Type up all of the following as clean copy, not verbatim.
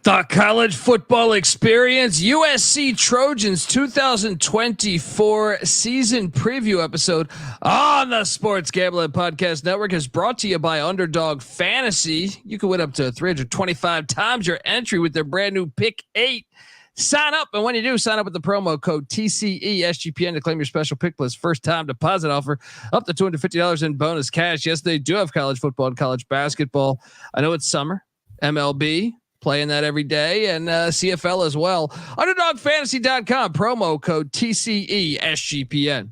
The college football experience, USC Trojans 2024 season preview episode on the Sports Gambling Podcast Network is brought to you by Underdog Fantasy. You can win up to 325 times your entry with their brand new Pick 8. Sign up, and when you do, sign up with the promo code TCESGPN to claim your special pick plus first time deposit offer up to $250 in bonus cash. Yes, they do have college football and college basketball. I know it's summer, MLB. Playing that every day, and CFL as well. UnderdogFantasy.com, promo code TCESGPN.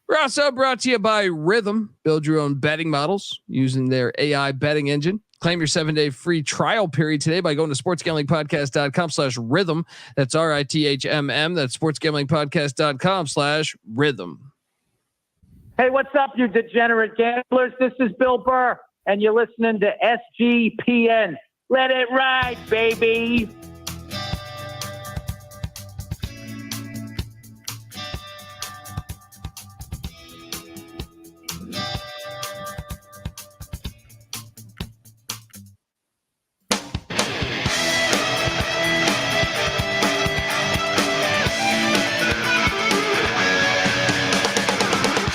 We're also brought to you by Rhythm. Build your own betting models using their AI betting engine. Claim your 7-day free trial period today by going to sportsgamblingpodcast.com/rhythm. That's RITHMM. That's sportsgamblingpodcast.com/rhythm. Hey, what's up, you degenerate gamblers? This is Bill Burr, and you're listening to SGPN. Let it ride, baby.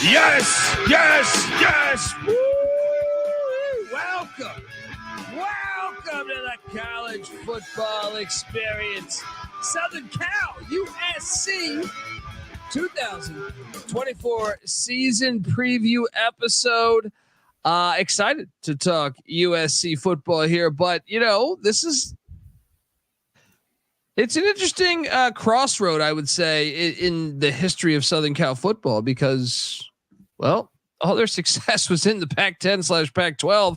Yes, yes, yes. Woo! Welcome to the college football experience. Southern Cal, USC 2024 season preview episode. Excited to talk USC football here, but it's an interesting crossroad, I would say, in the history of Southern Cal football because, well, all their success was in the Pac-10/Pac-12,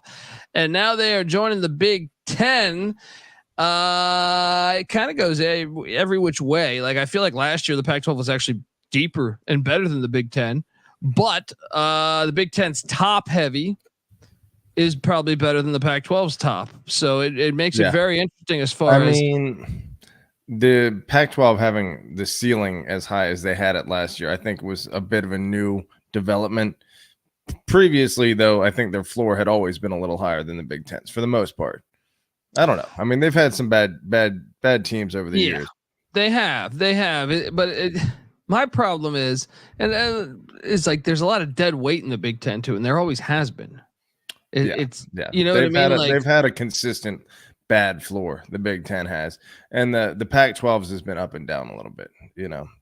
and now they are joining the Big Ten. It kind of goes every which way. Like, I feel like last year the Pac-12 was actually deeper and better than the Big Ten, but the Big Ten's top heavy is probably better than the Pac-12's top. So it makes it very interesting as far as. I mean, the Pac-12 having the ceiling as high as they had it last year, I think was a bit of a new development. Previously, though, I think their floor had always been a little higher than the Big Ten's for the most part. I don't know. I mean, they've had some bad teams over the years. They have. But my problem is, and it's like there's a lot of dead weight in the Big Ten too, and there always has been. It's you know they've what I mean. They've had a consistent bad floor. The Big Ten has, and the Pac-12s has been up and down a little bit.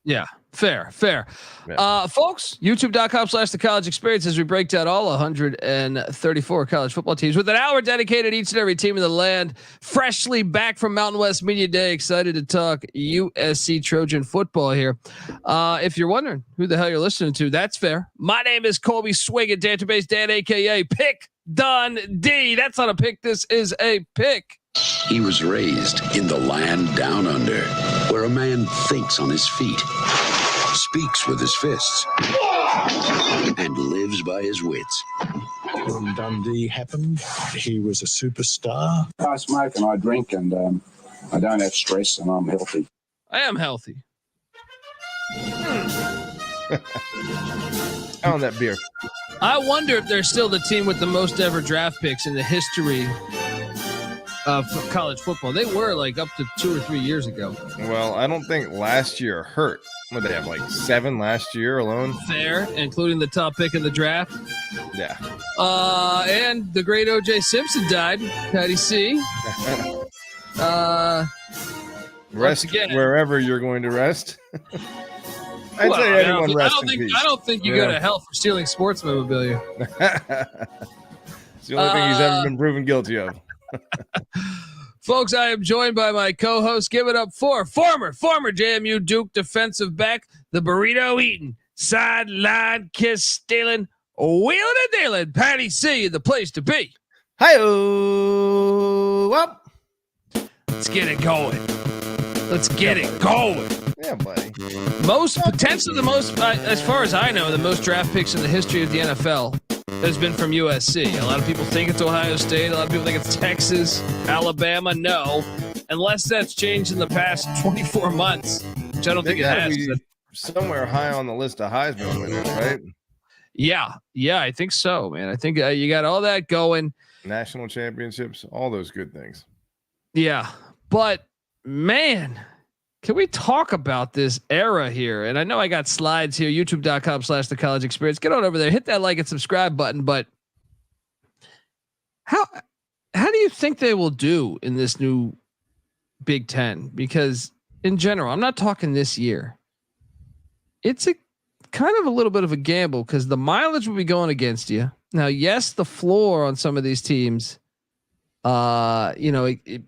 Yeah. Fair. Folks, youtube.com/the college experience as we break down all 134 college football teams with an hour dedicated each and every team in the land. Freshly back from Mountain West Media Day. Excited to talk USC Trojan football here. If you're wondering who the hell you're listening to, that's fair. My name is Colby Swiggin, Database Dan, aka Pick Dundee. That's not a pick. This is a pick. He was raised in the land down under, where a man thinks on his feet, speaks with his fists, and lives by his wits. When Dundee happened, he was a superstar. I smoke and I drink and I don't have stress and I'm healthy. I am healthy. On that beer. I wonder if they're still the team with the most ever draft picks in the history of college football. They were like up to 2 or 3 years ago. Well, I don't think last year hurt. What did they have, like 7 last year alone? Fair, including the top pick in the draft. Yeah. And the great O.J. Simpson died. Patty C. Rest again, wherever you're going to rest. I'd say anyone rest in peace. I don't think you go to hell for stealing sports memorabilia. It's the only thing he's ever been proven guilty of. Folks, I am joined by my co-host. Give it up for former JMU Duke defensive back, the burrito eating, sideline kiss stealing, wheeling and dealing, Patty C, the place to be. Hi-oh, up. Let's get it going. Yeah, buddy. Potentially the most, as far as I know, the most draft picks in the history of the NFL has been from USC. A lot of people think it's Ohio State. A lot of people think it's Texas, Alabama. No, unless that's changed in the past 24 months, which I don't think it has. Somewhere high on the list of Heisman winners, right? Yeah, I think so, man. I think you got all that going. National championships, all those good things. Yeah, But man, can we talk about this era here? And I know I got slides here, youtube.com/the college experience. Get on over there, hit that like and subscribe button. But how do you think they will do in this new Big Ten? Because in general, I'm not talking this year. It's a kind of a little bit of a gamble because the mileage will be going against you. Now, yes, the floor on some of these teams, it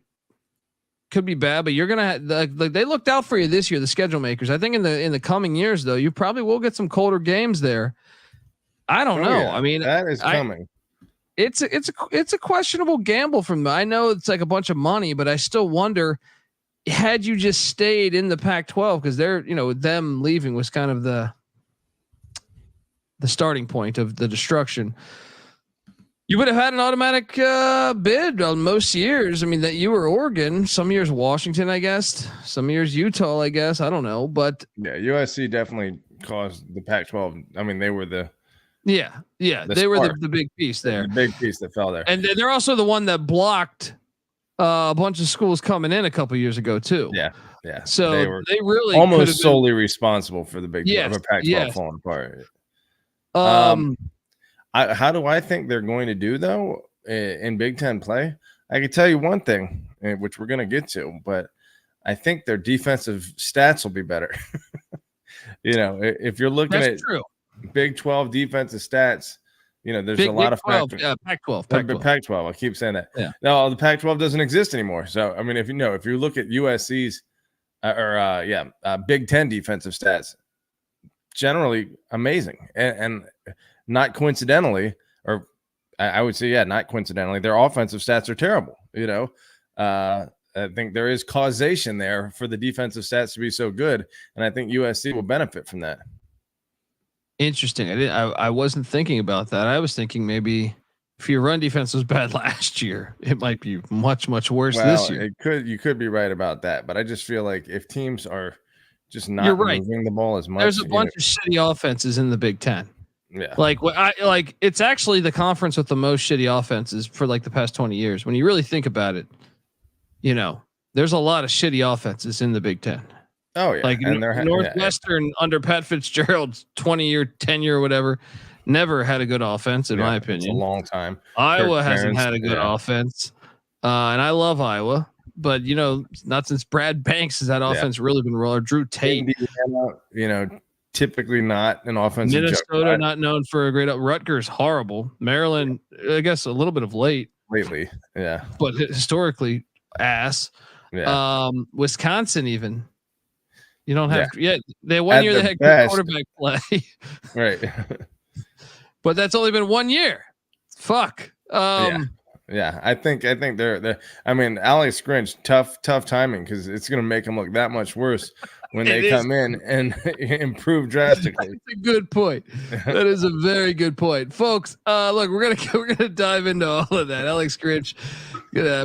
could be bad, but you're gonna like they looked out for you this year, the schedule makers. I think in the coming years, though, you probably will get some colder games there. I don't know. Yeah, I mean, that is coming. It's a questionable gamble from them. I know it's like a bunch of money, but I still wonder, had you just stayed in the Pac-12, because they're them leaving was kind of the starting point of the destruction. You would have had an automatic bid on most years. I mean, that you were Oregon, some years Washington, I guess, some years Utah, I guess. I don't know, but yeah, USC definitely caused the Pac-12. I mean, they were they were the big piece there, the big piece that fell there, and they're also the one that blocked a bunch of schools coming in a couple years ago too. Yeah. So they really almost solely responsible for the Big Pac-12 falling apart. How do I think they're going to do though in Big Ten play? I can tell you one thing, which we're going to get to, but I think their defensive stats will be better. If you're looking at Big 12 defensive stats, there's a lot of factors. Pac-12. Pac-12. I keep saying that. Yeah. No, the Pac-12 doesn't exist anymore. So I mean, if you look at USC's Big 10 defensive stats, generally amazing, and not coincidentally, or I would say, not coincidentally, their offensive stats are terrible. I think there is causation there for the defensive stats to be so good, and I think USC will benefit from that. Interesting. I wasn't thinking about that. I was thinking maybe if your run defense was bad last year, it might be much, much worse this year. You could be right about that, but I just feel like if teams are just not moving the ball as much, there's a bunch of shitty offenses in the Big Ten. Yeah. It's actually the conference with the most shitty offenses for like the past 20 years. When you really think about it, there's a lot of shitty offenses in the Big Ten. Oh yeah. Like Northwestern under Pat Fitzgerald's 20-year tenure or whatever, never had a good offense in my opinion. It's a long time. Iowa hasn't had a good offense. And I love Iowa, but not since Brad Banks has that offense really been rolling. Drew Tate, Indiana, typically not an offensive. Minnesota not known for a great. Rutgers horrible. Maryland, I guess a little bit of lately, yeah, but historically ass. Yeah. Wisconsin even. You don't have they 1 year they had good quarterback play, right? But that's only been 1 year. Fuck. Yeah, I think they're. I mean, Alex Grinch, tough timing because it's going to make them look that much worse when they come in and improve drastically. That's a good point. That is a very good point, folks. Look, we're gonna dive into all of that. Alex Grinch,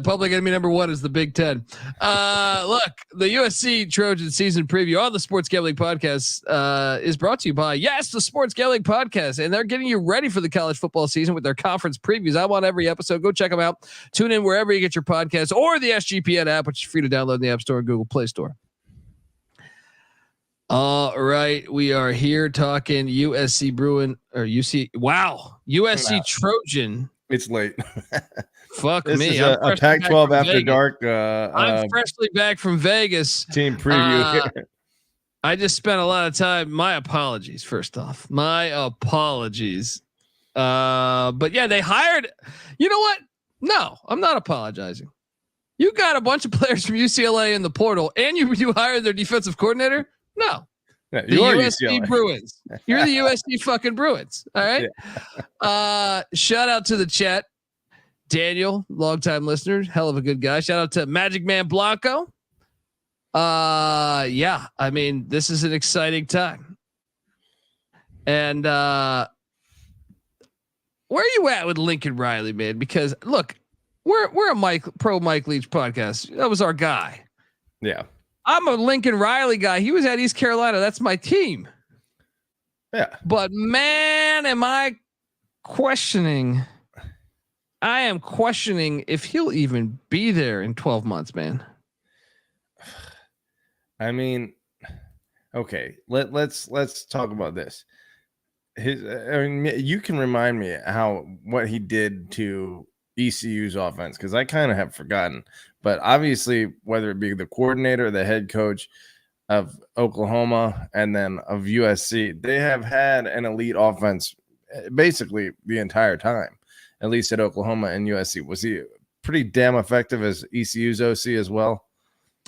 public enemy number one is the Big Ten. Look, the USC Trojans season preview on the Sports Gambling Podcast is brought to you by the Sports Gambling Podcast, and they're getting you ready for the college football season with their conference previews. I'm on every episode. Go check them out. Tune in wherever you get your podcasts or the SGPN app, which is free to download in the App Store and Google Play Store. All right, we are here talking USC Bruin or UC. USC Trojan. It's late. Fuck this me. Is a Pac-12 after Vegas. Dark. I'm freshly back from Vegas. Team preview. I just spent a lot of time. My apologies. First off, my apologies. But yeah, they hired. You know what? No, I'm not apologizing. You got a bunch of players from UCLA in the portal, and you hired their defensive coordinator. No, the USC Bruins. You're the USC fucking Bruins. All right. Yeah. Shout out to the chat. Daniel, longtime listener, hell of a good guy. Shout out to Magic Man Blanco. I mean, this is an exciting time. And where are you at with Lincoln Riley, man? Because look, we're a Mike Leach podcast. That was our guy. Yeah. I'm a Lincoln Riley guy. He was at East Carolina. That's my team. Yeah. But man, I am questioning if he'll even be there in 12 months, man. I mean, okay, let's talk about this. I mean, you can remind me what he did to ECU's offense, because I kind of have forgotten. But obviously, whether it be the coordinator, the head coach of Oklahoma, and then of USC, they have had an elite offense basically the entire time. At least at Oklahoma and USC, was he pretty damn effective as ECU's OC as well?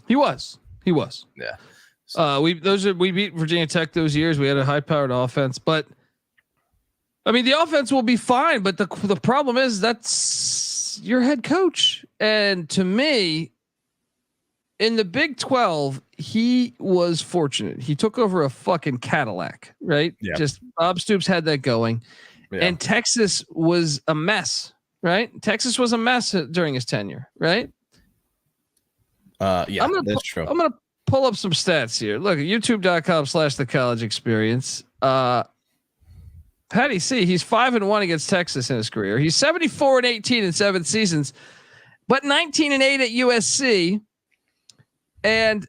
He was. Yeah. We beat Virginia Tech those years. We had a high-powered offense, but I mean, the offense will be fine. But the problem is that's your head coach, and to me, in the Big 12, he was fortunate. He took over a fucking Cadillac, right? Yeah. Just Bob Stoops had that going, and Texas was a mess, right? Texas was a mess during his tenure, right? Yeah, that's true. I'm gonna pull up some stats here. Look at youtube.com/the college experience. Patty C, he's 5-1 against Texas in his career. He's 74-18 in 7 seasons, but 19-8 at USC. And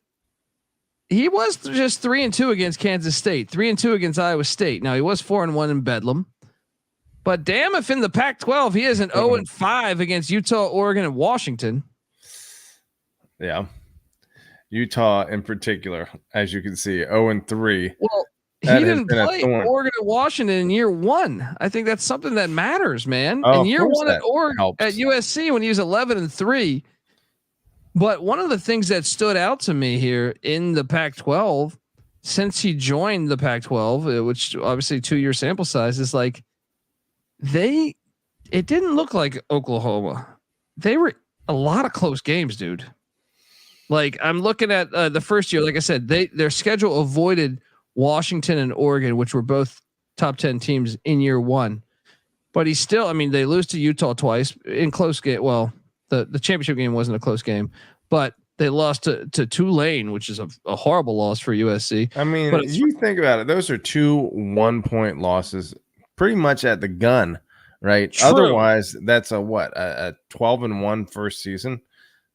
he was just 3-2 against Kansas State, 3-2 against Iowa State. Now he was 4-1 in Bedlam, but damn if in the Pac-12 he isn't 0-5 against Utah, Oregon, and Washington. Yeah, Utah in particular, as you can see, 0-3. Well, he didn't play Oregon and Washington in year 1. I think that's something that matters, man. In year 1 at Oregon, at USC, when he was 11-3. But one of the things that stood out to me here in the Pac-12, since he joined the Pac-12, which obviously 2-year sample size, is like it didn't look like Oklahoma. They were a lot of close games, dude. Like I'm looking at the first year, like I said, their schedule avoided Washington and Oregon, which were both top 10 teams in year 1. But he's still, I mean, they lose to Utah twice in close game. Well, the championship game wasn't a close game, but they lost to Tulane, which is a horrible loss for USC. I mean, but you think about it, those are 2 1-point losses pretty much at the gun, right? True. Otherwise, that's a 12-1 first season.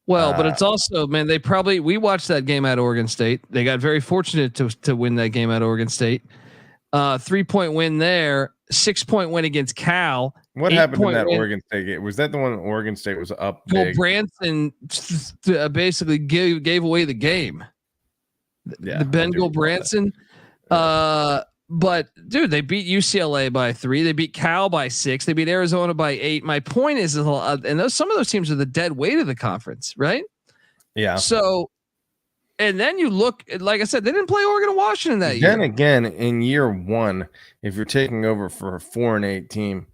Well, but it's also, man, we watched that game at Oregon State. They got very fortunate to win that game at Oregon State. 3-point win there, 6-point win against Cal. What happened in that Oregon State game? Was that the one Oregon State was up big? Well, Branson basically gave away the game. Yeah, the Ben Branson. But dude, they beat UCLA by 3. They beat Cal by 6. They beat Arizona by 8. My point is, some of those teams are the dead weight of the conference, right? Yeah. So, and then you look, like I said, they didn't play Oregon and Washington that year. Then again, in year 1, if you're taking over for a 4-8 team,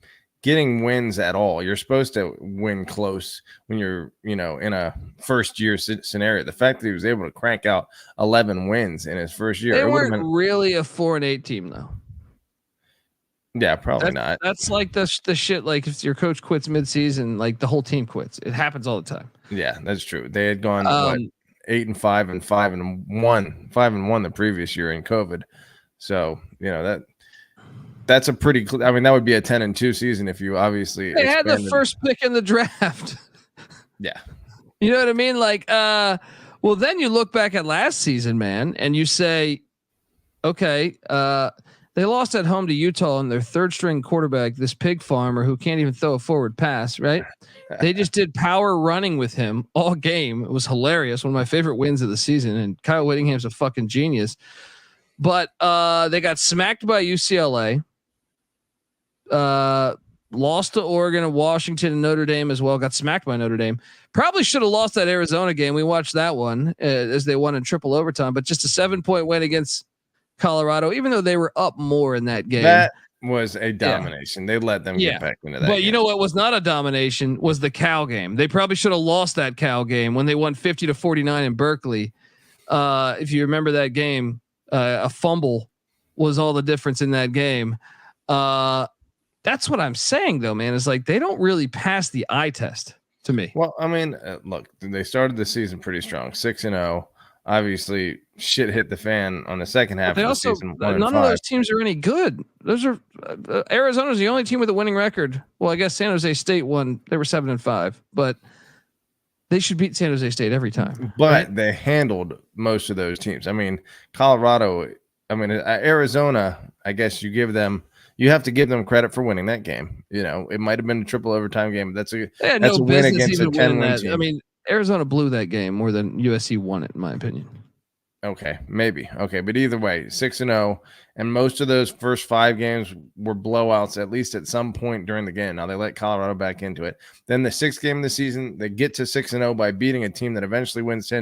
getting wins at all, you're supposed to win close when you're, in a first year scenario. The fact that he was able to crank out 11 wins in his first year, they weren't really a 4-8 team though. Yeah, probably not. That's like the shit. Like if your coach quits midseason, like the whole team quits. It happens all the time. Yeah, that's true. They had gone 8-5 and 5-1 the previous year in COVID. So that's a pretty. I mean, that would be a 10-2 season if you obviously. They had the first pick in the draft. Yeah, you know what I mean. Like, well, then you look back at last season, man, and you say, okay, they lost at home to Utah and their 3rd-string quarterback, this pig farmer who can't even throw a forward pass. Right? They just did power running with him all game. It was hilarious. One of my favorite wins of the season. And Kyle Whittingham's a fucking genius. But they got smacked by UCLA. Lost to Oregon and Washington and Notre Dame as well. Got smacked by Notre Dame. Probably should have lost that Arizona game. We watched that one as they won in triple overtime, but just a 7-point win against Colorado, even though they were up more in that game. That was a domination. They let them get back into that. But you know what was not a domination was the Cal game. They probably should have lost that Cal game when they won 50-49 in Berkeley. If you remember that game, a fumble was all the difference in that game. That's what I'm saying, though, man. Is like they don't really pass the eye test to me. Well, I mean, look, they started the season pretty strong, 6-0. Obviously, shit hit the fan on the second half of the season. None of those teams are any good. Those are Arizona's the only team with a winning record. Well, I guess San Jose State won. They were 7-5, but They should beat San Jose State every time. But right? they handled most of those teams. I mean, Colorado, I mean, Arizona, I guess you have to give them credit for winning that game. You know, it might have been a triple overtime game. That's a win against a 10-win team. I mean, Arizona blew that game more than USC won it, in my opinion. Okay, maybe. Okay, but either way, 6-0, and most of those first 5 games were blowouts, at least at some point during the game. Now they let Colorado back into it. Then the 6th game of the season, they get to 6-0 by beating a team that eventually wins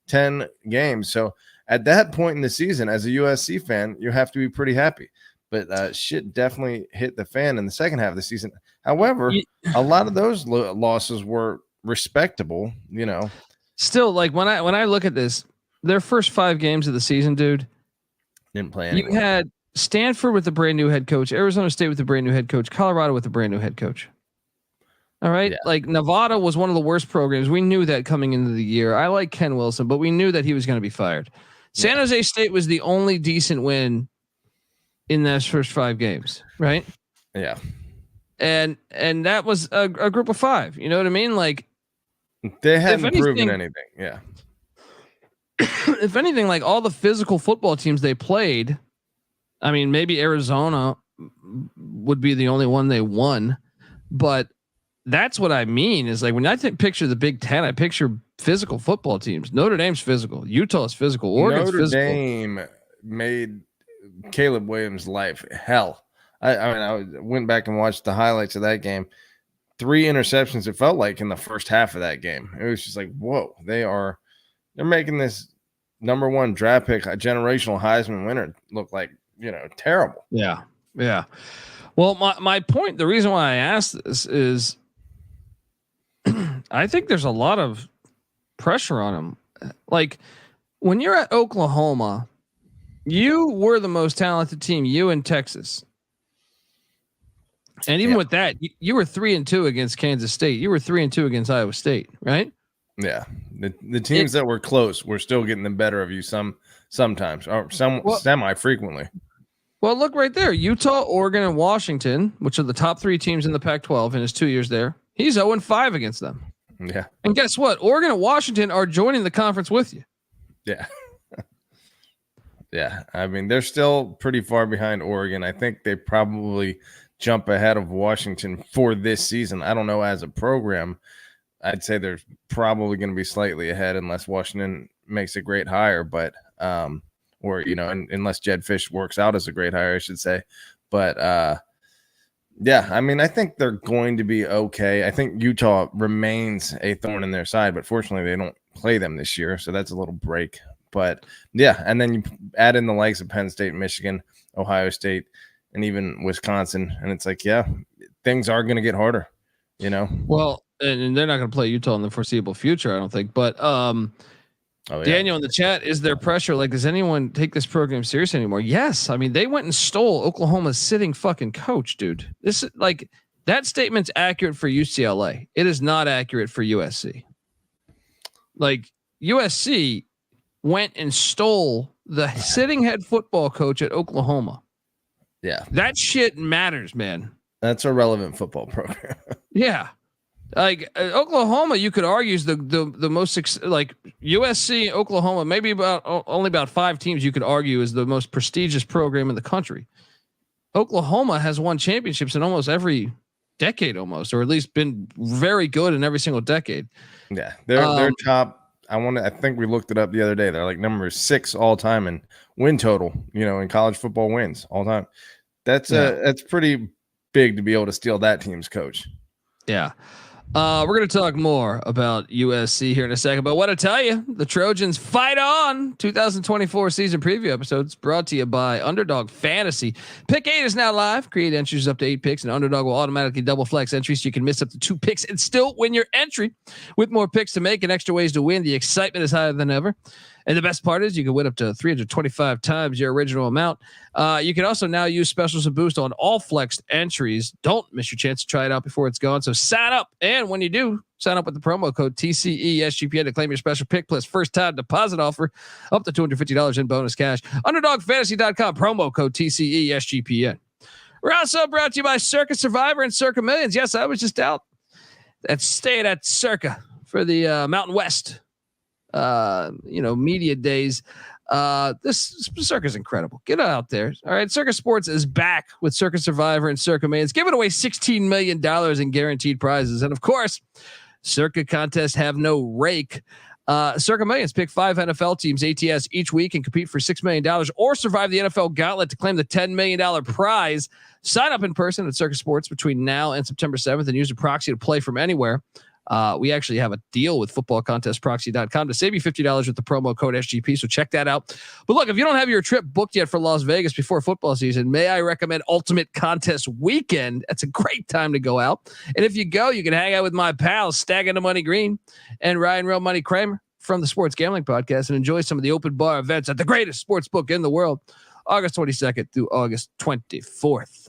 10 games. So at that point in the season, as a USC fan, you have to be pretty happy. But shit definitely hit the fan in the second half of the season. However, a lot of those losses were respectable, you know. Still, like when I look at this, their first 5 games of the season, dude, didn't play anyone. You had Stanford with a brand new head coach, Arizona State with a brand new head coach, Colorado with a brand new head coach. All right. Yeah. Like Nevada was one of the worst programs. We knew that coming into the year. I like Ken Wilson, but we knew that he was going to be fired. San Jose State was the only decent win in those first 5 games. Right. Yeah. And that was a group of 5. You know what I mean? Like they hadn't proven anything. Yeah. If anything, like all the physical football teams they played, I mean, maybe Arizona would be the only one they won, but that's what I mean is like when I picture the Big Ten, I picture physical football teams. Notre Dame's physical, Utah's physical, Oregon's physical. Notre Dame made Caleb Williams' life hell. I went back and watched the highlights of that game. 3 interceptions, it felt like, in the first half of that game. It was just like, whoa, they're making this number 1 draft pick, a generational Heisman winner, look like, you know, terrible. Yeah. Yeah. Well, my point, the reason why I asked this is I think there's a lot of pressure on him. Like when you're at Oklahoma, you were the most talented team, you and Texas. And even with that, you were 3-2 against Kansas State. You were 3-2 against Iowa State, right? Yeah, the teams that were close were still getting the better of you sometimes or semi frequently. Well, look right there: Utah, Oregon, and Washington, which are the top 3 teams in the Pac-12 in his 2 years there. He's 0-5 against them. Yeah, and guess what? Oregon and Washington are joining the conference with you. Yeah, yeah. I mean, they're still pretty far behind Oregon. I think they probably jump ahead of Washington for this season. I don't know as a program. I'd say they're probably going to be slightly ahead unless Washington makes a great hire, but or you know, unless Jed Fish works out as a great hire, I should say. But yeah, I mean, I think they're going to be okay. I think Utah remains a thorn in their side, but fortunately, they don't play them this year, so that's a little break. But yeah, and then you add in the likes of Penn State, Michigan, Ohio State, and even Wisconsin, and it's like, yeah, things are going to get harder, you know. Well. And they're not going to play Utah in the foreseeable future, I don't think. But Daniel in the chat, is there pressure? Like, does anyone take this program seriously anymore? Yes. I mean, they went and stole Oklahoma's sitting fucking coach, dude. This is like that statement's accurate for UCLA. It is not accurate for USC. Like USC went and stole the sitting head football coach at Oklahoma. Yeah, that shit matters, man. That's a relevant football program. Yeah. Like Oklahoma, you could argue is the most like USC, Oklahoma, maybe only about 5 teams you could argue is the most prestigious program in the country. Oklahoma has won championships in almost every decade, almost, or at least been very good in every single decade. Yeah, they're top. I think we looked it up the other day. They're like number 6 all time in win total. You know, in college football wins all time. That's pretty big to be able to steal that team's coach. Yeah. We're going to talk more about USC here in a second, but what I tell you, the Trojans fight on. 2024 season preview episodes brought to you by Underdog Fantasy. Pick 8 is now live. Create entries up to 8 picks, and Underdog will automatically double flex entries so you can miss up to 2 picks and still win your entry. With more picks to make and extra ways to win, the excitement is higher than ever. And the best part is you can win up to 325 times your original amount. You can also now use specials and boost on all flexed entries. Don't miss your chance to try it out before it's gone. So sign up. And when you do, sign up with the promo code TCESGPN to claim your special pick plus first time deposit offer up to $250 in bonus cash. UnderdogFantasy.com, promo code TCESGPN. We're also brought to you by Circa Survivor and Circa Millions. Yes, I was just out staying at Circa for the Mountain West, media days. This Circa is incredible. Get out there. All right. Circa Sports is back with Circa Survivor and Circa Millions, giving away $16 million in guaranteed prizes. And of course, Circa contests have no rake. Circa Millions, pick 5 NFL teams ATS each week and compete for $6 million or survive the NFL gauntlet to claim the $10 million prize. Sign up in person at Circa Sports between now and September 7th and use a proxy to play from anywhere. We actually have a deal with footballcontestproxy.com to save you $50 with the promo code SGP. So check that out. But look, if you don't have your trip booked yet for Las Vegas before football season, may I recommend Ultimate Contest Weekend? That's a great time to go out. And if you go, you can hang out with my pals, Stacking the Money Green and Ryan Real Money Kramer from the Sports Gambling Podcast and enjoy some of the open bar events at the greatest sports book in the world, August 22nd through August 24th.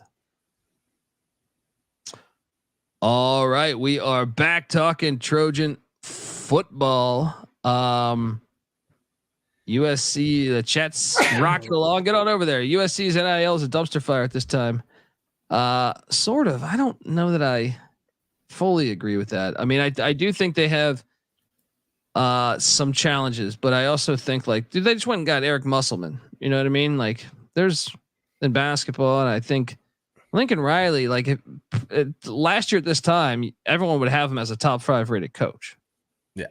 All right, we are back talking Trojan football. USC, the chat's rocking along. Get on over there. USC's NIL is a dumpster fire at this time. Sort of. I don't know that I fully agree with that. I mean, I do think they have some challenges, but I also think dude, they just went and got Eric Musselman. You know what I mean? Like, there's in basketball, and I think Lincoln Riley, last year at this time, everyone would have him as a top 5 rated coach. Yeah.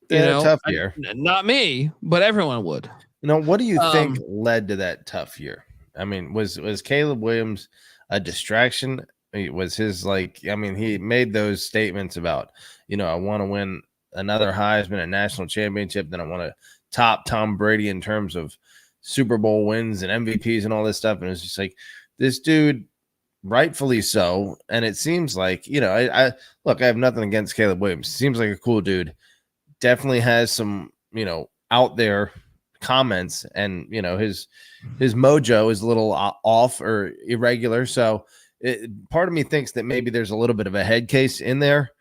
Tough year. Not me, but everyone would. What do you think led to that tough year? I mean, was Caleb Williams a distraction? Was his he made those statements about, I want to win another Heisman, a national championship, then I want to top Tom Brady in terms of Super Bowl wins and MVPs and all this stuff. And it's just like, this dude, rightfully so. And it seems like, I have nothing against Caleb Williams. Seems like a cool dude. Definitely has some, out there comments, and, his mojo is a little off or irregular. So part of me thinks that maybe there's a little bit of a head case in there,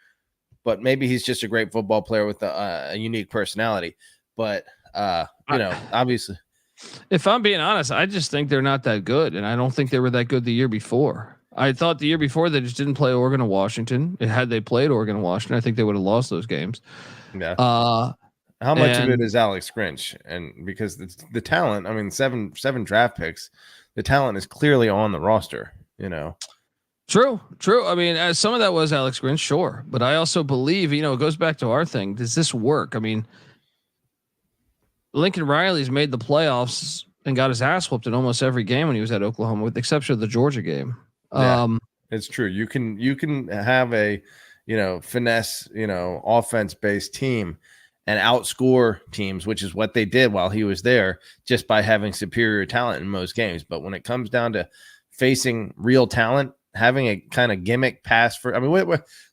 but maybe he's just a great football player with a unique personality. But, obviously. If I'm being honest, I just think they're not that good, and I don't think they were that good the year before. I thought the year before they just didn't play Oregon and Washington. Had they played Oregon and Washington, I think they would have lost those games. Yeah. How much of it is Alex Grinch? And because the talent, I mean, seven draft picks, the talent is clearly on the roster. True. I mean, some of that was Alex Grinch, sure, but I also believe it goes back to our thing. Does this work? I mean, Lincoln Riley's made the playoffs and got his ass whooped in almost every game when he was at Oklahoma, with the exception of the Georgia game. Yeah, it's true. You can have a, finesse, offense based team and outscore teams, which is what they did while he was there, just by having superior talent in most games. But when it comes down to facing real talent, having a kind of gimmick pass for, I mean, we're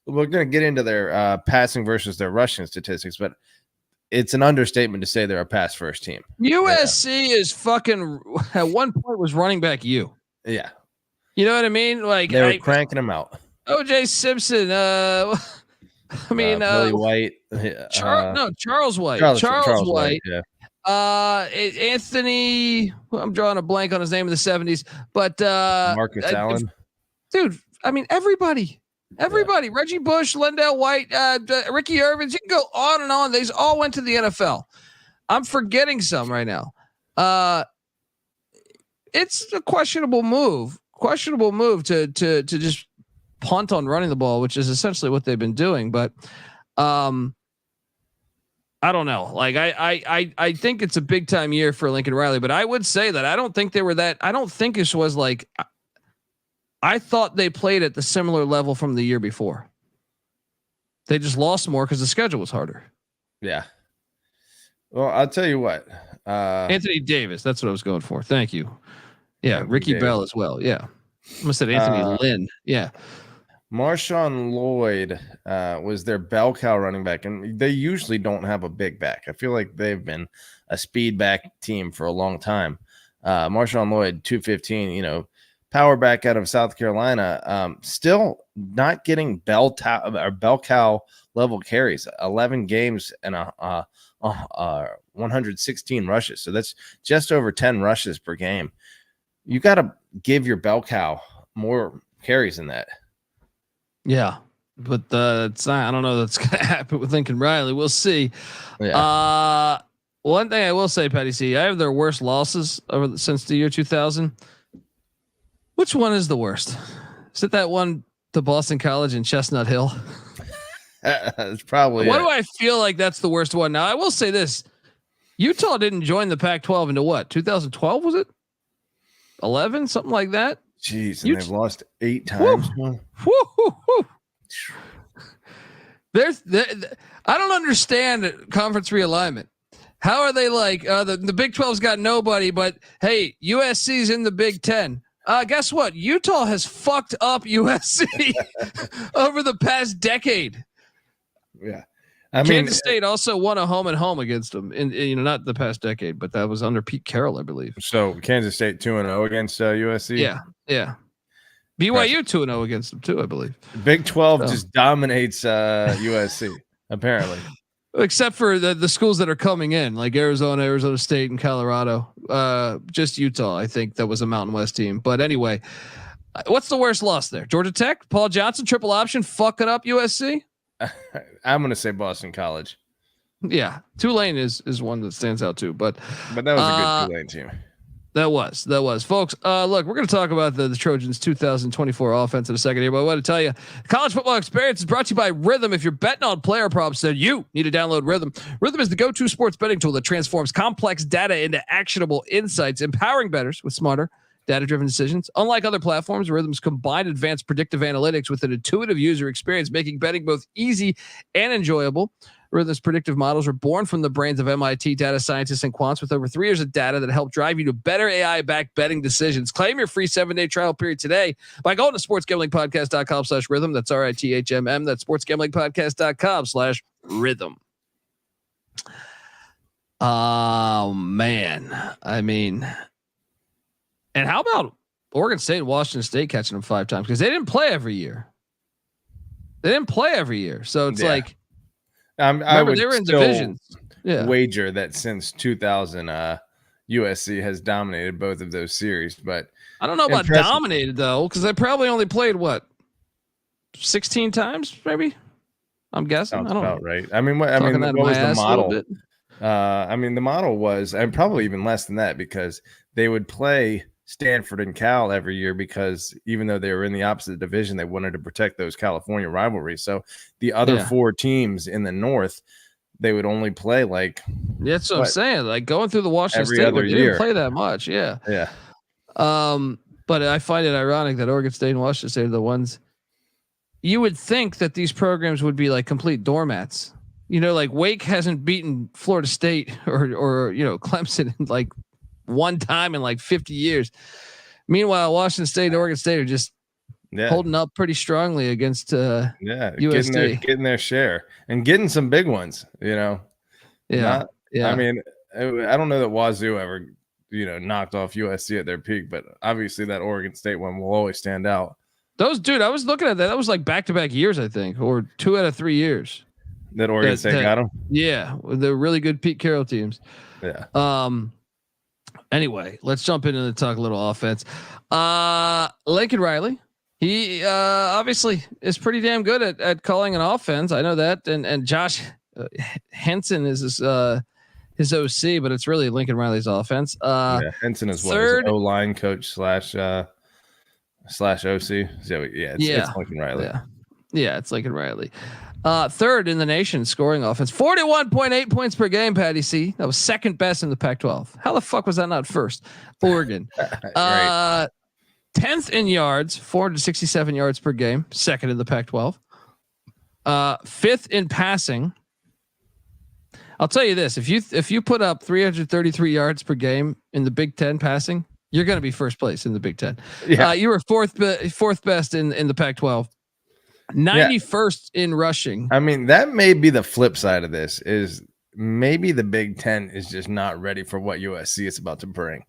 going to get into their passing versus their rushing statistics, but it's an understatement to say they're a pass first team. USC is fucking, at one point, was running back you. Yeah. You know what I mean? Like, they were cranking them out. OJ Simpson. Billy White. Charles White. Charles White. Yeah. Anthony. I'm drawing a blank on his name in the 70s, but Marcus Allen. Dude, I mean, everybody. Reggie Bush, Lendell White, Ricky Irvins. You can go on and on. They all went to the NFL. I'm forgetting some right now. It's a questionable move to just punt on running the ball, which is essentially what they've been doing. But I don't know. Like I think it's a big time year for Lincoln Riley, but I would say that I don't think they were that. I don't think this was like. I thought they played at the similar level from the year before. They just lost more because the schedule was harder. Yeah. Well, I'll tell you what. Anthony Davis. That's what I was going for. Thank you. Yeah. Anthony Ricky Davis. Bell as well. Yeah. I almost said Anthony Lynn. Yeah. Marshawn Lloyd was their bell cow running back, and they usually don't have a big back. I feel like they've been a speed back team for a long time. Marshawn Lloyd, 215, power back out of South Carolina, still not getting bell cow level carries. 11 games and 116 rushes. So that's just over 10 rushes per game. You got to give your bell cow more carries than that. Yeah. but it's not, I don't know that's going to happen with Lincoln Riley. We'll see. Yeah. One thing I will say, Patty C, I have their worst losses since the year 2000. Which one is the worst? Is it that one to Boston College and Chestnut Hill? It's probably. Why do I feel like that's the worst one? Now I will say this: Utah didn't join the Pac-12 into what? 2012 was it? 11, something like that. Jeez, and they've lost 8 times. Woo, woo, woo. I don't understand conference realignment. How are they like the Big 12's got nobody, but hey, USC's in the Big 10. Guess what? Utah has fucked up USC over the past decade. Yeah, Kansas State also won a home and home against them in not the past decade, but that was under Pete Carroll, I believe. So Kansas State 2-0 against USC. Yeah. BYU 2-0 against them too, I believe. Big 12 just dominates USC apparently, except for the schools that are coming in, like Arizona State, and Colorado. Just Utah, I think that was a Mountain West team. But anyway, what's the worst loss there? Georgia Tech, Paul Johnson, triple option, fucking up USC. I'm gonna say Boston College. Yeah, Tulane is one that stands out too, but that was a good Tulane team. That was, folks. Look, we're going to talk about the Trojans 2024 offense in a second here, but I want to tell you, college football experience is brought to you by Rhythm. If you're betting on player props, then you need to download Rhythm. Rhythm is the go-to sports betting tool that transforms complex data into actionable insights, empowering bettors with smarter, data-driven decisions. Unlike other platforms, Rhythm's combined advanced predictive analytics with an intuitive user experience, making betting both easy and enjoyable. Rhythm's predictive models were born from the brains of MIT data scientists and quants with over 3 years of data that help drive you to better AI-backed betting decisions. Claim your free 7-day trial period today by going to sportsgamblingpodcast.com/rhythm. That's RITHMM. That's sportsgamblingpodcast.com/rhythm. Oh, man. I mean, and how about Oregon State and Washington State catching them 5 times? Because they didn't play every year. So it's like, I would they were in divisions. Yeah. Wager that since 2000, USC has dominated both of those series. But I don't know about dominated though, because they probably only played 16 times, maybe. I'm guessing. Sounds I don't about know. Right. I mean, what was the model? The model was, and probably even less than that, because they would play Stanford and Cal every year, because even though they were in the opposite division, they wanted to protect those California rivalries. So the other 4 teams in the North, they would only play that's what I'm saying. Like going through the Washington every State, other they year. didn't play that much. Yeah. Yeah. But I find it ironic that Oregon State and Washington State are the ones you would think that these programs would be like complete doormats. Like Wake hasn't beaten Florida State or Clemson in like one time in like 50 years. Meanwhile, Washington State and Oregon State are just holding up pretty strongly against USD. Getting their share and getting some big ones, I mean, I don't know that Wazoo ever, knocked off USC at their peak, but obviously that Oregon State one will always stand out. I was looking at that. That was like back-to-back years, I think, or 2 out of 3 years. That Oregon State got them? Yeah. They're really good Pete Carroll teams. Yeah. Anyway, let's jump into the talk a little offense. Lincoln Riley, he obviously is pretty damn good at calling an offense. I know that. And Josh Henson is his OC, but it's really Lincoln Riley's offense. Henson is his O-line coach slash OC. So it's Lincoln Riley. Yeah, it's Lincoln Riley. Third in the nation scoring offense, 41.8 points per game. Patty C. That was second best in the Pac-12. How the fuck was that not first? Oregon. 10th in yards, 467 yards per game, second in the Pac-12. 5th in passing. I'll tell you this: if you put up 333 yards per game in the Big Ten passing, you're going to be first place in the Big Ten. Yeah. You were fourth best in the Pac-12. 91st in rushing. I mean, that may be the flip side of this, is maybe the Big Ten is just not ready for what USC is about to bring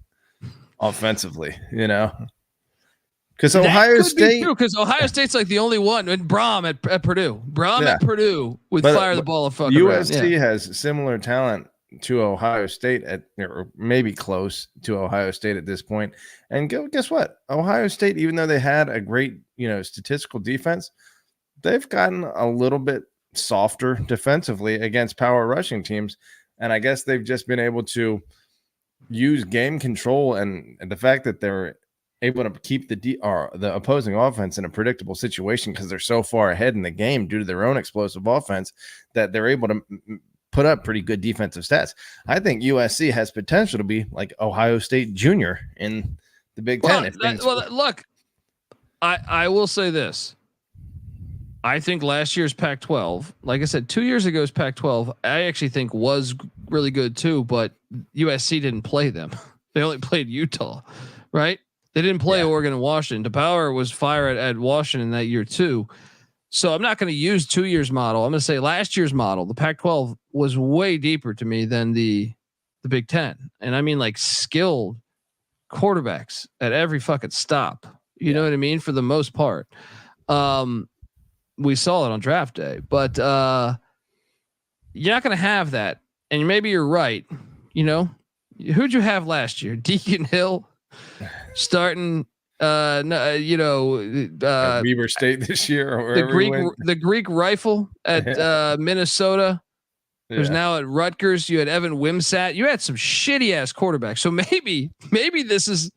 offensively, because Ohio State's like the only one, and Brom at Purdue. At Purdue would fire the ball a fucking USC has similar talent to Ohio State or maybe close to Ohio State at this point. And guess what? Ohio State, even though they had a great, statistical defense, they've gotten a little bit softer defensively against power rushing teams. And I guess they've just been able to use game control and the fact that they're able to keep the opposing offense in a predictable situation because they're so far ahead in the game due to their own explosive offense that they're able to put up pretty good defensive stats. I think USC has potential to be like Ohio State Junior in the Big Ten. Look, I will say this. I think last year's Pac-12, like I said, 2 years ago's Pac-12, I actually think was really good too, but USC didn't play them. They only played Utah, right? They didn't play Oregon and Washington. DePauw was fire at Washington that year too. So I'm not going to use 2 years model. I'm going to say last year's model, the Pac-12 was way deeper to me than the Big Ten. And I mean like skilled quarterbacks at every fucking stop. You know what I mean? For the most part. We saw it on draft day, but you're not going to have that. And maybe you're right. You know, who'd you have last year? Deacon Hill starting, Weber State this year, or the Greek rifle at Minnesota, who's now at Rutgers. You had Evan Wimsatt. You had some shitty ass quarterbacks. So maybe this is.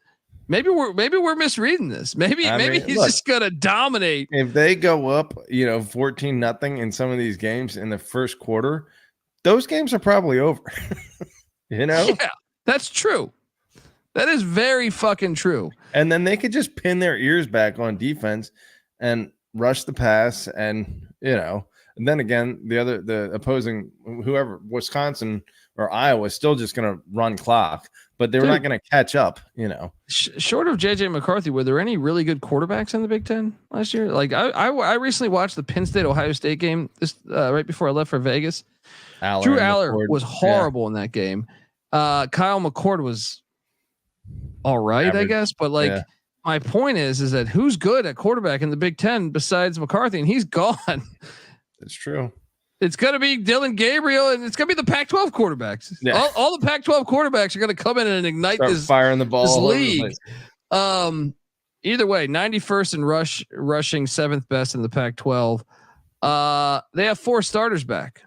Maybe we're misreading this. Maybe he's just gonna dominate. If they go up, 14-0 in some of these games in the first quarter, those games are probably over. Yeah, that's true. That is very fucking true. And then they could just pin their ears back on defense and rush the pass, and and then again, the opposing whoever, Wisconsin or Iowa, is still just gonna run clock. But they're not going to catch up, Short of JJ McCarthy, were there any really good quarterbacks in the Big Ten last year? Like I recently watched the Penn State Ohio State game this right before I left for Vegas. Drew Aller was horrible in that game. Kyle McCord was all right, average, I guess. But my point is that who's good at quarterback in the Big Ten besides McCarthy, and he's gone. That's true. It's going to be Dylan Gabriel, and it's going to be the Pac-12 quarterbacks. Yeah. All the Pac-12 quarterbacks are going to come in and ignite this firing the ball this league. Either way, 91st in rushing, 7th best in the Pac-12. They have 4 starters back.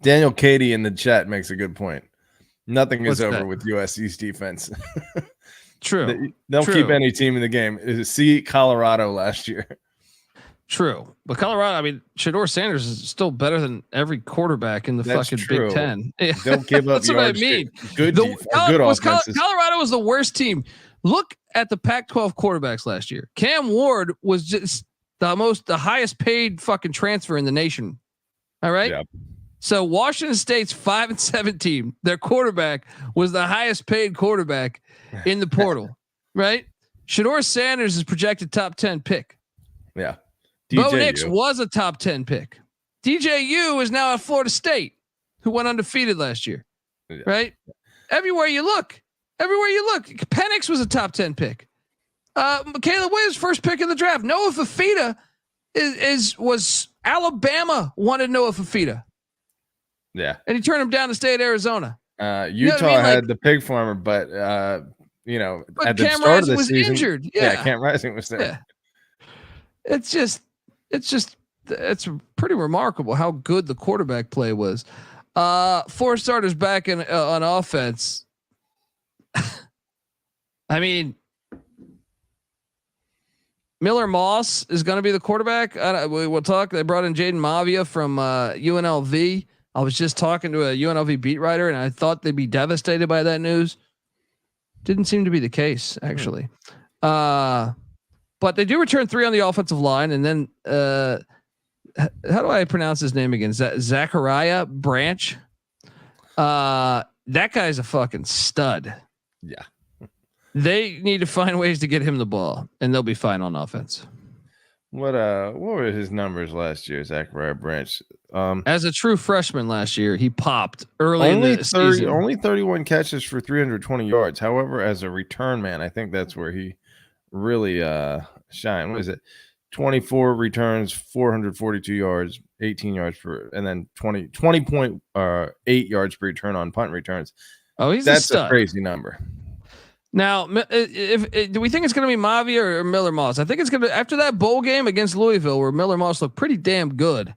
Daniel Cady in the chat makes a good point. Nothing is over with USC's defense. True. They'll keep any team in the game. See Colorado last year. True, but Colorado. I mean, Shedeur Sanders is still better than every quarterback in the fucking Big Ten. Don't give up. That's what I mean. Good offenses. Colorado was the worst team. Look at the Pac-12 quarterbacks last year. Cam Ward was just the highest paid fucking transfer in the nation. All right. Yeah. So Washington State's 5-7 team, their quarterback was the highest paid quarterback in the portal. Right. Shedeur Sanders is projected top 10 pick. Yeah. Bo Nix was a top 10 pick. DJU is now at Florida State, who went undefeated last year. Yeah. Right? Everywhere you look, Penix was a top 10 pick. Caleb Williams, first pick in the draft. Noah Fafita was Alabama wanted Noah Fafita. Yeah. And he turned him down to stay at Arizona. Utah had the pig farmer, but at the Cam start Rising of the was season, injured. Yeah, Cam Rising was there. Yeah. It's pretty remarkable how good the quarterback play was. 4 starters back on offense. I mean, Miller Moss is going to be the quarterback. We'll talk. They brought in Jayden Maiava from UNLV. I was just talking to a UNLV beat writer, and I thought they'd be devastated by that news. Didn't seem to be the case, actually. But they do return 3 on the offensive line, and then how do I pronounce his name again? Zachariah Branch. That guy's a fucking stud. Yeah. They need to find ways to get him the ball, and they'll be fine on offense. What were his numbers last year, Zachariah Branch? As a true freshman last year, he popped early in the season. Only 31 catches for 320 yards. However, as a return man, I think that's where he really shine. What is it? 24 returns, 442 yards, 18 yards per, and then 20.8 yards per return on punt returns. Oh, that's a crazy number. Now, if do we think it's going to be Maiava or Miller Moss? I think it's going to, after that bowl game against Louisville where Miller Moss looked pretty damn good.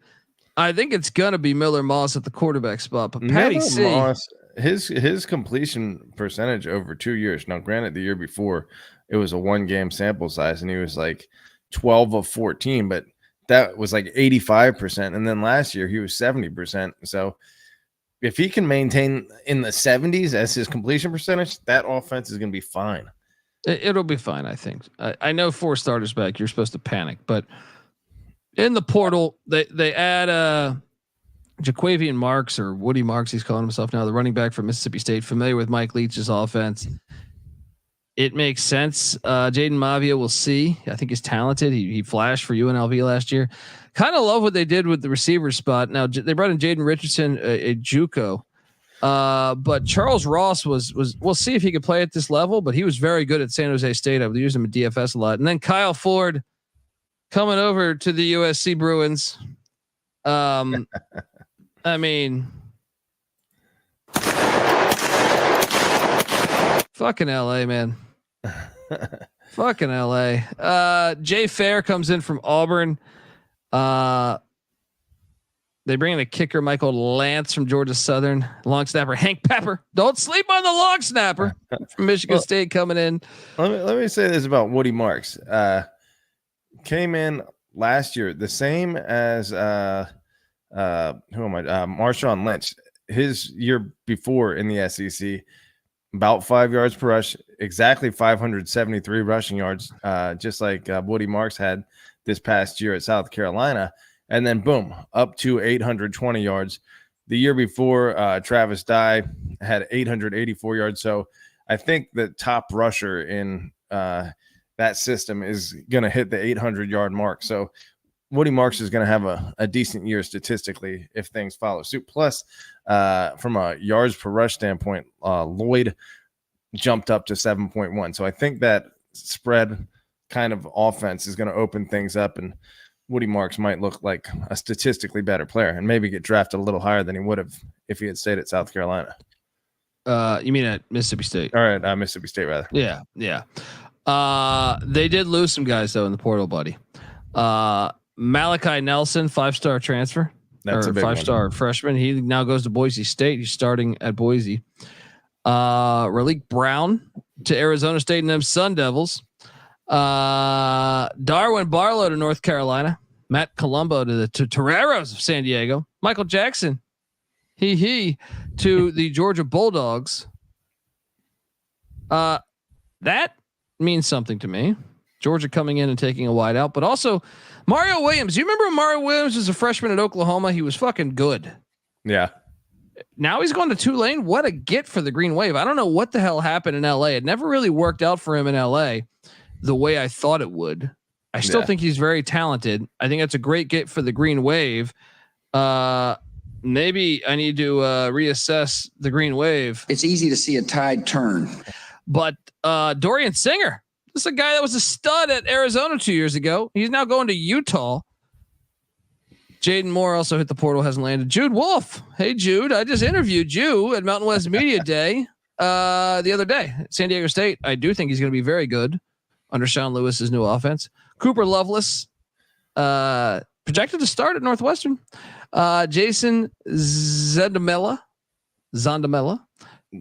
I think it's going to be Miller Moss at the quarterback spot. But Patty Miller C, Moss, his completion percentage over 2 years. Now, granted, the year before it was a 1-game sample size, and he was like 12 of 14, but that was like 85%. And then last year he was 70%. So if he can maintain in the 70s as his completion percentage, that offense is going to be fine. It'll be fine. I think. I know 4 starters back. You're supposed to panic, but in the portal they add Jaquavian Marks, or Woody Marks, he's calling himself now, the running back from Mississippi State, familiar with Mike Leach's offense. It makes sense. Jayden Maiava, we'll see. I think he's talented. He flashed for UNLV last year. Kind of love what they did with the receiver spot. Now they brought in Jaden Richardson, a JUCO, but Charles Ross was. We'll see if he could play at this level, but he was very good at San Jose State. I've used him at DFS a lot. And then Kyle Ford coming over to the USC Bruins. I mean, fucking LA, man. Fucking LA. Jay Fair comes in from Auburn. They bring in a kicker, Michael Lance from Georgia Southern. Long snapper, Hank Pepper. Don't sleep on the long snapper from Michigan State coming in. Let me say this about Woody Marks. Came in last year the same as Marshawn Lynch. His year before in the SEC, about 5 yards per rush, exactly 573 rushing yards, just like Woody Marks had this past year at South Carolina. And then boom, up to 820 yards. The year before, Travis Dye had 884 yards. So I think the top rusher in that system is going to hit the 800-yard mark. So Woody Marks is going to have a decent year statistically if things follow suit. Plus, from a yards per rush standpoint, Lloyd jumped up to 7.1. So I think that spread kind of offense is going to open things up, and Woody Marks might look like a statistically better player and maybe get drafted a little higher than he would have if he had stayed at South Carolina. You mean at Mississippi State? All right, Mississippi State rather. Yeah. They did lose some guys though in the portal, buddy. Malachi Nelson, 5-star transfer. That's a big 5-star freshman. He now goes to Boise State. He's starting at Boise. Raleek Brown to Arizona State and them Sun Devils. Darwin Barlow to North Carolina. Matt Colombo to the Toreros of San Diego. Michael Jackson, he to the Georgia Bulldogs. That means something to me. Georgia coming in and taking a wideout, but also Mario Williams. You remember Mario Williams was a freshman at Oklahoma? He was fucking good. Yeah. Now he's going to Tulane. What a get for the Green Wave. I don't know what the hell happened in LA. It never really worked out for him in LA the way I thought it would. I still think he's very talented. I think that's a great get for the Green Wave. Maybe I need to reassess the Green Wave. It's easy to see a tide turn. But Dorian Singer, this is a guy that was a stud at Arizona 2 years ago. He's now going to Utah. Jaden Moore also hit the portal, hasn't landed. Jude Wolf. Hey, Jude. I just interviewed you at Mountain West Media Day the other day. San Diego State. I do think he's going to be very good under Sean Lewis's new offense. Cooper Lovelace, projected to start at Northwestern. Jason Zondamela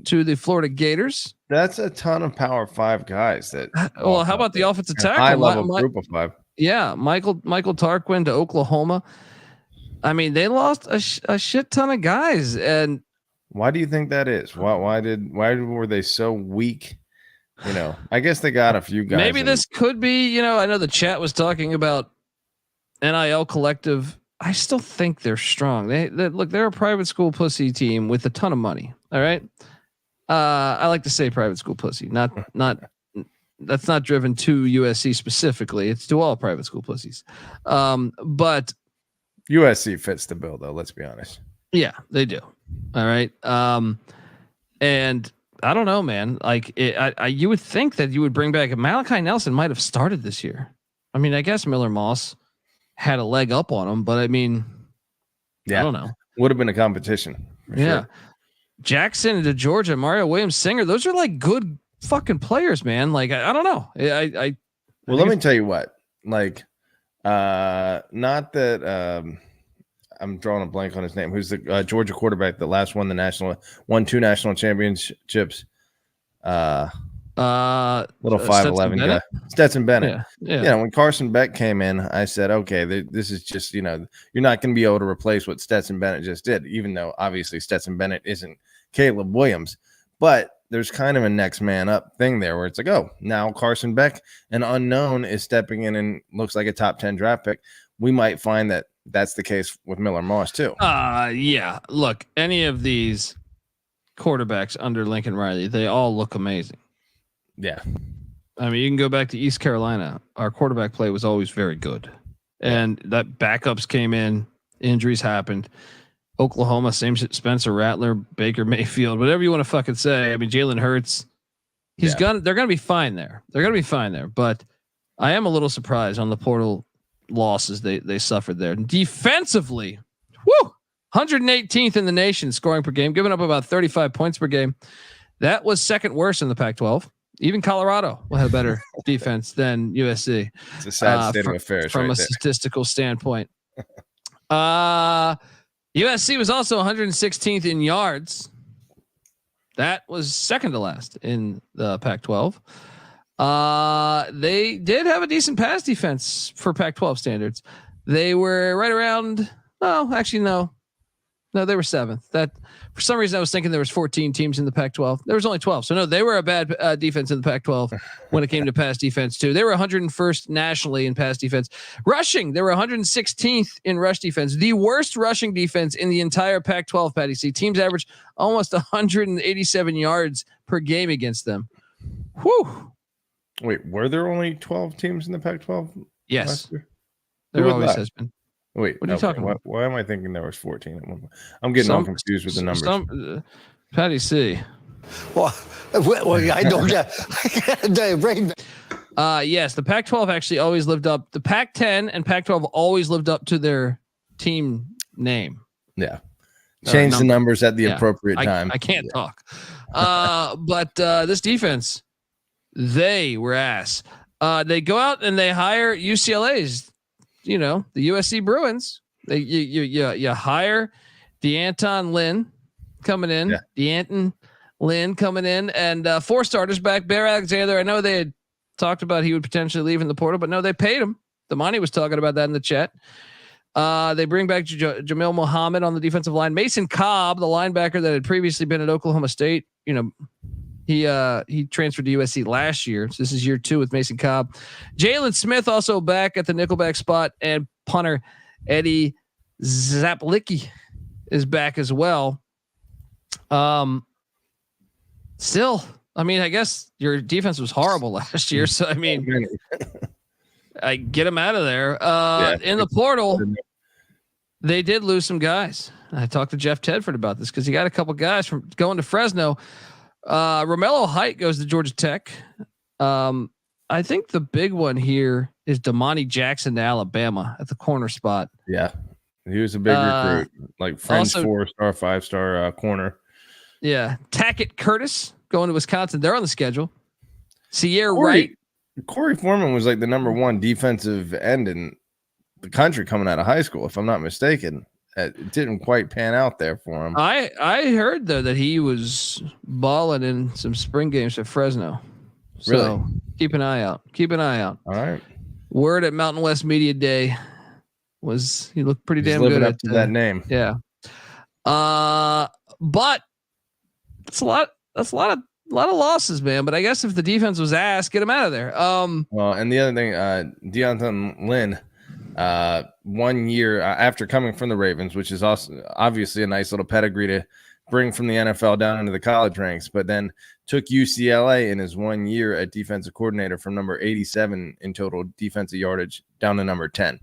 to the Florida Gators. That's a ton of Power 5 guys. That well, how about the offensive tackle? High level group of 5. Yeah, Michael Tarquin to Oklahoma. I mean, they lost a shit ton of guys. And why do you think that is? Why were they so weak? You know, I guess they got a few guys. Maybe this could be, I know the chat was talking about NIL Collective. I still think they're strong. They're a private school pussy team with a ton of money. All right. I like to say private school pussy, not that's not driven to USC specifically. It's to all private school pussies. But USC fits the bill though. Let's be honest. Yeah, they do. All right. And I don't know, man. Like you would think that you would bring back Malachi Nelson might have started this year. I mean, I guess Miller Moss had a leg up on him, but I mean, I don't know. Would have been a competition. Yeah. Sure. Jackson to Georgia, Mario Williams Singer. Those are like good fucking players, man. Like I don't know. Well, let me tell you what. Like, not that I'm drawing a blank on his name. Who's the Georgia quarterback that last won two national championships? Little 5'11" guy, Stetson Bennett. Yeah. When Carson Beck came in, I said, okay, this is just, you're not going to be able to replace what Stetson Bennett just did, even though obviously Stetson Bennett isn't Caleb Williams. But there's kind of a next man up thing there where it's like, oh, now Carson Beck, an unknown, is stepping in and looks like a top 10 draft pick. We might find that that's the case with Miller Moss too. Yeah. Look, any of these quarterbacks under Lincoln Riley, they all look amazing. Yeah. I mean, you can go back to East Carolina. Our quarterback play was always very good. And that backups came in, injuries happened. Oklahoma, same shit, Spencer Rattler, Baker Mayfield, whatever you want to fucking say. I mean, Jalen Hurts, they're going to be fine there. They're going to be fine there. But I am a little surprised on the portal losses they suffered there. Defensively, 118th in the nation scoring per game, giving up about 35 points per game. That was second worst in the Pac-12. Even Colorado will have better defense than USC. It's a sad state of affairs from a statistical standpoint. USC was also 116th in yards. That was second to last in the Pac-12. They did have a decent pass defense for Pac-12 standards. They were right around. Oh, actually, no, they were seventh. That for some reason I was thinking there was 14 teams in the Pac-12. There was only 12. So no, they were a bad defense in the Pac-12 when it came to pass defense too. They were 101st nationally in pass defense. Rushing, they were 116th in rush defense. The worst rushing defense in the entire Pac-12, Patty C. Teams average almost 187 yards per game against them. Whew. Wait, were there only 12 teams in the Pac-12? Yes. There always has been. Wait, what are you talking about? Why am I thinking there was 14 at one point? I'm getting all confused with the numbers. Patty C. Well, I don't get. Yes, the Pac-12 actually always lived up. The Pac-10 and Pac-12 always lived up to their team name. Yeah, change the numbers at the appropriate time. I can't talk. But this defense, they were ass. They go out and they hire UCLA's. The USC Bruins. You hire DeAnton Lynn coming in. Yeah. DeAnton Lynn coming in, and 4 starters back. Bear Alexander. I know they had talked about he would potentially leave in the portal, but no, they paid him. The money was talking about that in the chat. They bring back Jamil Muhammad on the defensive line. Mason Cobb, the linebacker that had previously been at Oklahoma State. He transferred to USC last year. So this is year 2 with Mason Cobb. Jalen Smith also back at the nickelback spot, and punter Eddie Zaplicki is back as well. Still, I mean, I guess your defense was horrible last year. So, I mean, I get him out of there. In the portal, they did lose some guys. I talked to Jeff Tedford about this because he got a couple guys from going to Fresno. Romello Height goes to Georgia Tech. I think the big one here is Damani Jackson to Alabama at the corner spot. Yeah, he was a big recruit, like French 4-star, 5-star corner. Yeah, Tackett Curtis going to Wisconsin. They're on the schedule. Sierra Wright. Corey Foreman was like the number 1 defensive end in the country coming out of high school, if I'm not mistaken. It didn't quite pan out there for him. I heard though that he was balling in some spring games at Fresno. So really? Keep an eye out. All right. Word at Mountain West Media Day was he looked pretty damn living good up to that name. Yeah. But it's a lot of losses, man. But I guess if the defense was ass, get him out of there. Well, and the other thing, DeAnton Lynn. 1 year after coming from the Ravens, which is also obviously a nice little pedigree to bring from the NFL down into the college ranks, but then took UCLA in his 1 year at defensive coordinator from number 87 in total defensive yardage down to number 10.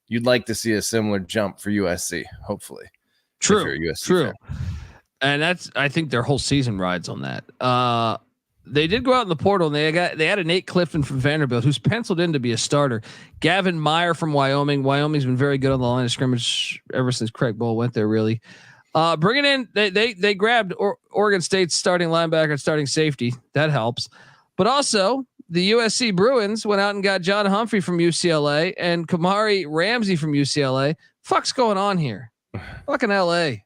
You'd like to see a similar jump for USC, hopefully. True. Fan. And I think their whole season rides on that. They did go out in the portal and they had Nate Clifton from Vanderbilt, who's penciled in to be a starter. Gavin Meyer from Wyoming. Wyoming's been very good on the line of scrimmage ever since Craig Bowl went there, really. Bringing in they grabbed Oregon State's starting linebacker and starting safety. That helps. But also the USC Bruins went out and got John Humphrey from UCLA and Kamari Ramsey from UCLA. Fuck's going on here? Fucking L.A.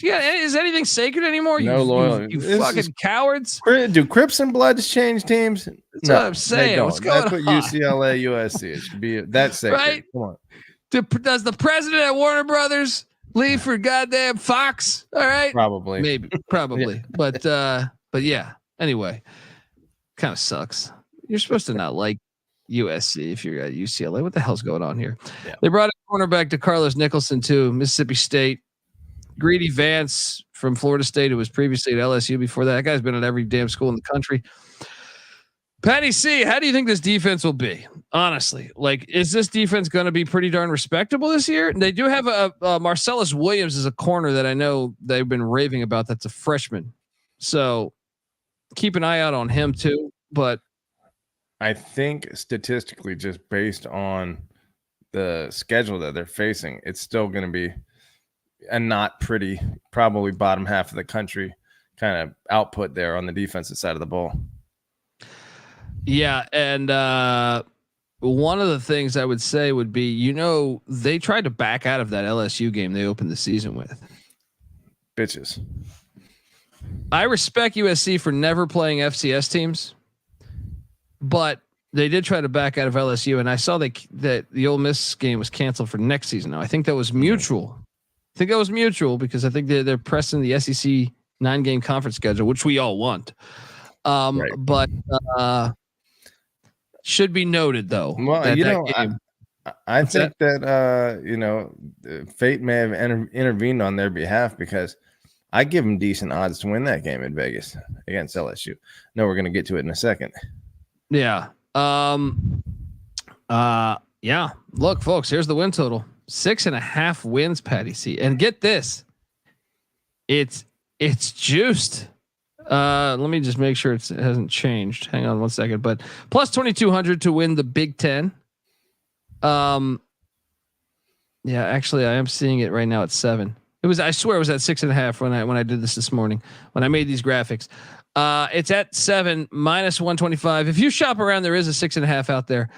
Yeah, is anything sacred anymore? No loyalty. You fucking cowards. Do Crips and Bloods change teams? That's what I'm saying. What's going on? That's what UCLA, USC. It should be that's sacred. Right? Come on. Does the president at Warner Brothers leave for goddamn Fox? All right, Probably. maybe, probably, yeah. but yeah. Anyway, kind of sucks. You're supposed to not like USC if you're at UCLA. What the hell's going on here? Yeah. They brought a cornerback to Carlos Nicholson too, Mississippi State. Greedy Vance from Florida State, who was previously at LSU before that. That guy's been at every damn school in the country. Patty C, how do you think this defense will be? Honestly, like, is this defense going to be pretty darn respectable this year? They do have a Marcellus Williams as a corner that I know they've been raving about. That's a freshman. So keep an eye out on him too. But I think statistically, just based on the schedule that they're facing, it's still going to be a not pretty, probably bottom half of the country kind of output there on the defensive side of the ball. Yeah. And one of the things I would say would be, they tried to back out of that LSU game they opened the season with. Bitches. I respect USC for never playing FCS teams, but they did try to back out of LSU. And I saw that the Ole Miss game was canceled for next season. Now, I think that was mutual. Because I think they're pressing the SEC 9-game conference schedule, which we all want. Right. But should be noted though. Well, I think that fate may have intervened on their behalf, because I give them decent odds to win that game in Vegas against LSU. No, we're going to get to it in a second. Yeah. Yeah. Look, folks, here's the win total. 6.5 wins, Patty C. And get this. It's juiced. Let me just make sure it hasn't changed. Hang on one second. But plus 2,200 to win the Big Ten. Yeah, actually I am seeing it right now at 7. I swear it was at 6.5 when I did this morning, when I made these graphics. It's at 7 minus 125. If you shop around, there is a 6.5 out there.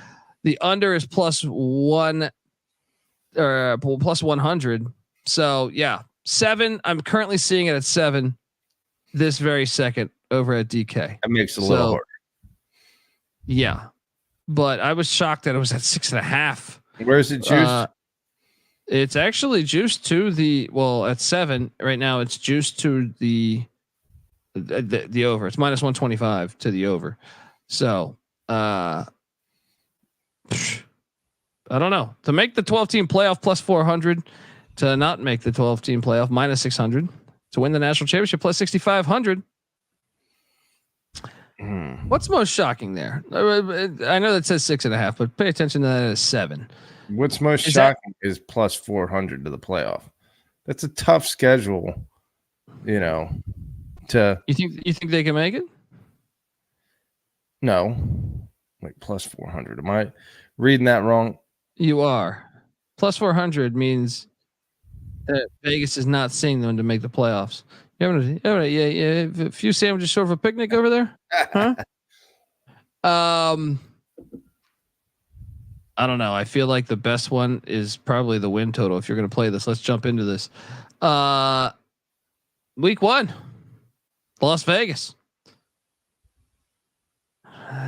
The under is plus 1 or plus 100. So yeah, 7. I'm currently seeing it at 7 this very second over at DK. That makes it a little harder. Yeah, but I was shocked that it was at 6.5. Where's it juiced? It's actually juiced to at 7 right now. It's juiced to the over. It's minus 125 to the over. So, I don't know. To make the 12-team playoff plus 400, to not make the 12-team playoff minus 600, to win the national championship plus 6,500. What's most shocking there? I know that says 6.5, but pay attention to that as 7. What's most shocking is plus 400 to the playoff. That's a tough schedule, to. You think they can make it? No, like plus 400. Am I reading that wrong? You are. Plus 400 means that Vegas is not seeing them to make the playoffs. You having a few sandwiches short of a picnic over there? Huh? I don't know. I feel like the best one is probably the win total. If you're going to play this, let's jump into this. Week 1, Las Vegas.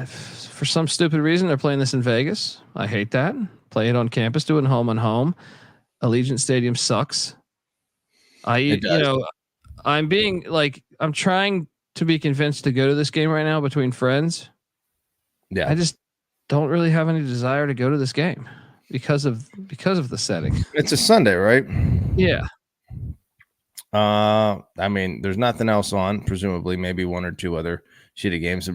For some stupid reason, they're playing this in Vegas. I hate that. Play it on campus. Do it home on home. Allegiant Stadium sucks. I'm trying to be convinced to go to this game right now between friends. Yeah, I just don't really have any desire to go to this game because of the setting. It's a Sunday, right? Yeah. I mean, there's nothing else on. Presumably, maybe 1 or 2 other shitty games.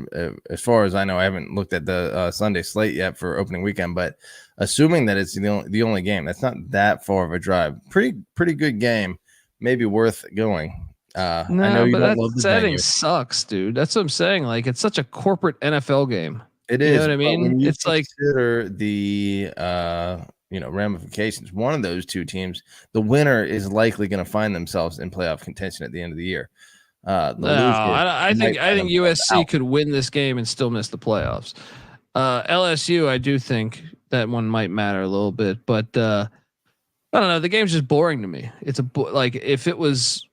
As far as I know, I haven't looked at the Sunday slate yet for opening weekend. But assuming that it's the only game, that's not that far of a drive. Pretty good game. Maybe worth going. I know you don't love the setting venue. sucks, dude. That's what I'm saying. Like, it's such a corporate NFL game. It is. You know what I mean? It's like consider the ramifications. One of those two teams, the winner is likely going to find themselves in playoff contention at the end of the year. I think USC could win this game and still miss the playoffs. LSU, I do think that one might matter a little bit, but I don't know. The game's just boring to me. It's like if it was